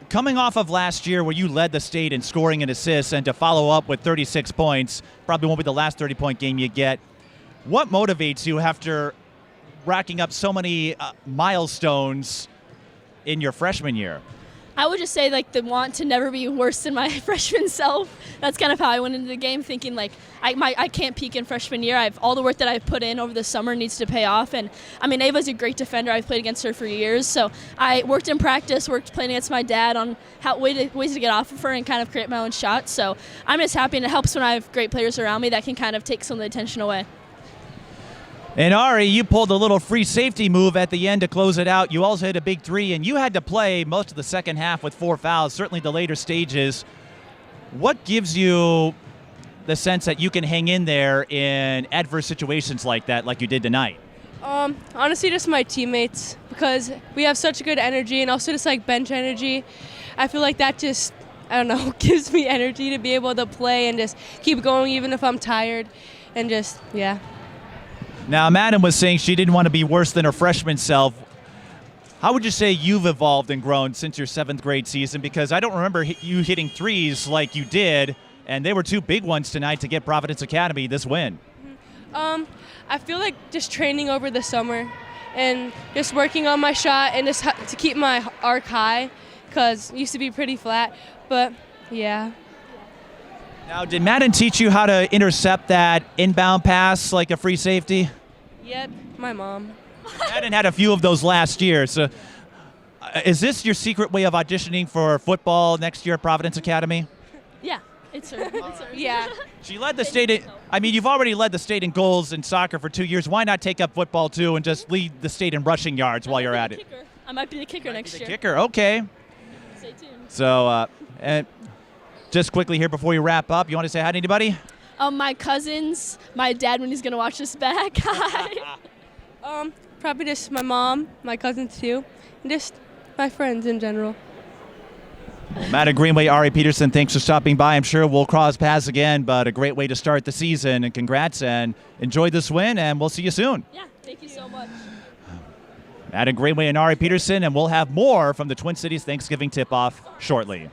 Speaker 1: coming off of last year where you led the state in scoring and assists and to follow up with 36 points, probably won't be the last 30-point game you get. What motivates you after racking up so many milestones in your freshman year?
Speaker 5: I would just say the want to never be worse than my freshman self. That's kind of how I went into the game, thinking I can't peak in freshman year. All the work that I've put in over the summer needs to pay off. And I mean, Ava's a great defender. I've played against her for years. So I worked in practice, worked playing against my dad on ways to get off of her and kind of create my own shot. So I'm just happy, and it helps when I have great players around me that can kind of take some of the attention away.
Speaker 1: And Ari, you pulled a little free safety move at the end to close it out. You also hit a big three, and you had to play most of the second half with 4 fouls, certainly the later stages. What gives you the sense that you can hang in there in adverse situations like that, like you did tonight?
Speaker 6: Honestly, just my teammates, because we have such good energy and also just bench energy. I feel like that just, I don't know, gives me energy to be able to play and just keep going even if I'm tired and just, yeah.
Speaker 1: Now, Maddyn was saying she didn't want to be worse than her freshman self. How would you say you've evolved and grown since your 7th grade season? Because I don't remember you hitting threes like you did, and they were 2 big ones tonight to get Providence Academy this win.
Speaker 6: I feel like just training over the summer and just working on my shot and just to keep my arc high, because it used to be pretty flat, but yeah.
Speaker 1: Now, did Maddyn teach you how to intercept that inbound pass like a free safety?
Speaker 6: Yep, my mom.
Speaker 1: Maddyn had a few of those last year. So is this your secret way of auditioning for football next year at Providence Academy?
Speaker 5: Yeah, it's her.
Speaker 6: Yeah.
Speaker 1: She led the state. You've already led the state in goals in soccer for 2 years. Why not take up football too and just lead the state in rushing yards while you're at it?
Speaker 5: I might be the kicker next year.
Speaker 1: Kicker, okay.
Speaker 5: Stay tuned.
Speaker 1: So, and just quickly here before you wrap up, you want to say hi to anybody?
Speaker 5: My cousins, my dad when he's gonna watch this back. Hi.
Speaker 6: Probably just my mom, my cousins too, and just my friends in general.
Speaker 1: Maddyn Greenway, Ari Peterson, thanks for stopping by. I'm sure we'll cross paths again, but a great way to start the season, and congrats, and enjoy this win, and we'll see you soon.
Speaker 5: Yeah, thank you so much.
Speaker 1: Maddyn Greenway and Ari Peterson, and we'll have more from the Twin Cities Thanksgiving tip-off shortly.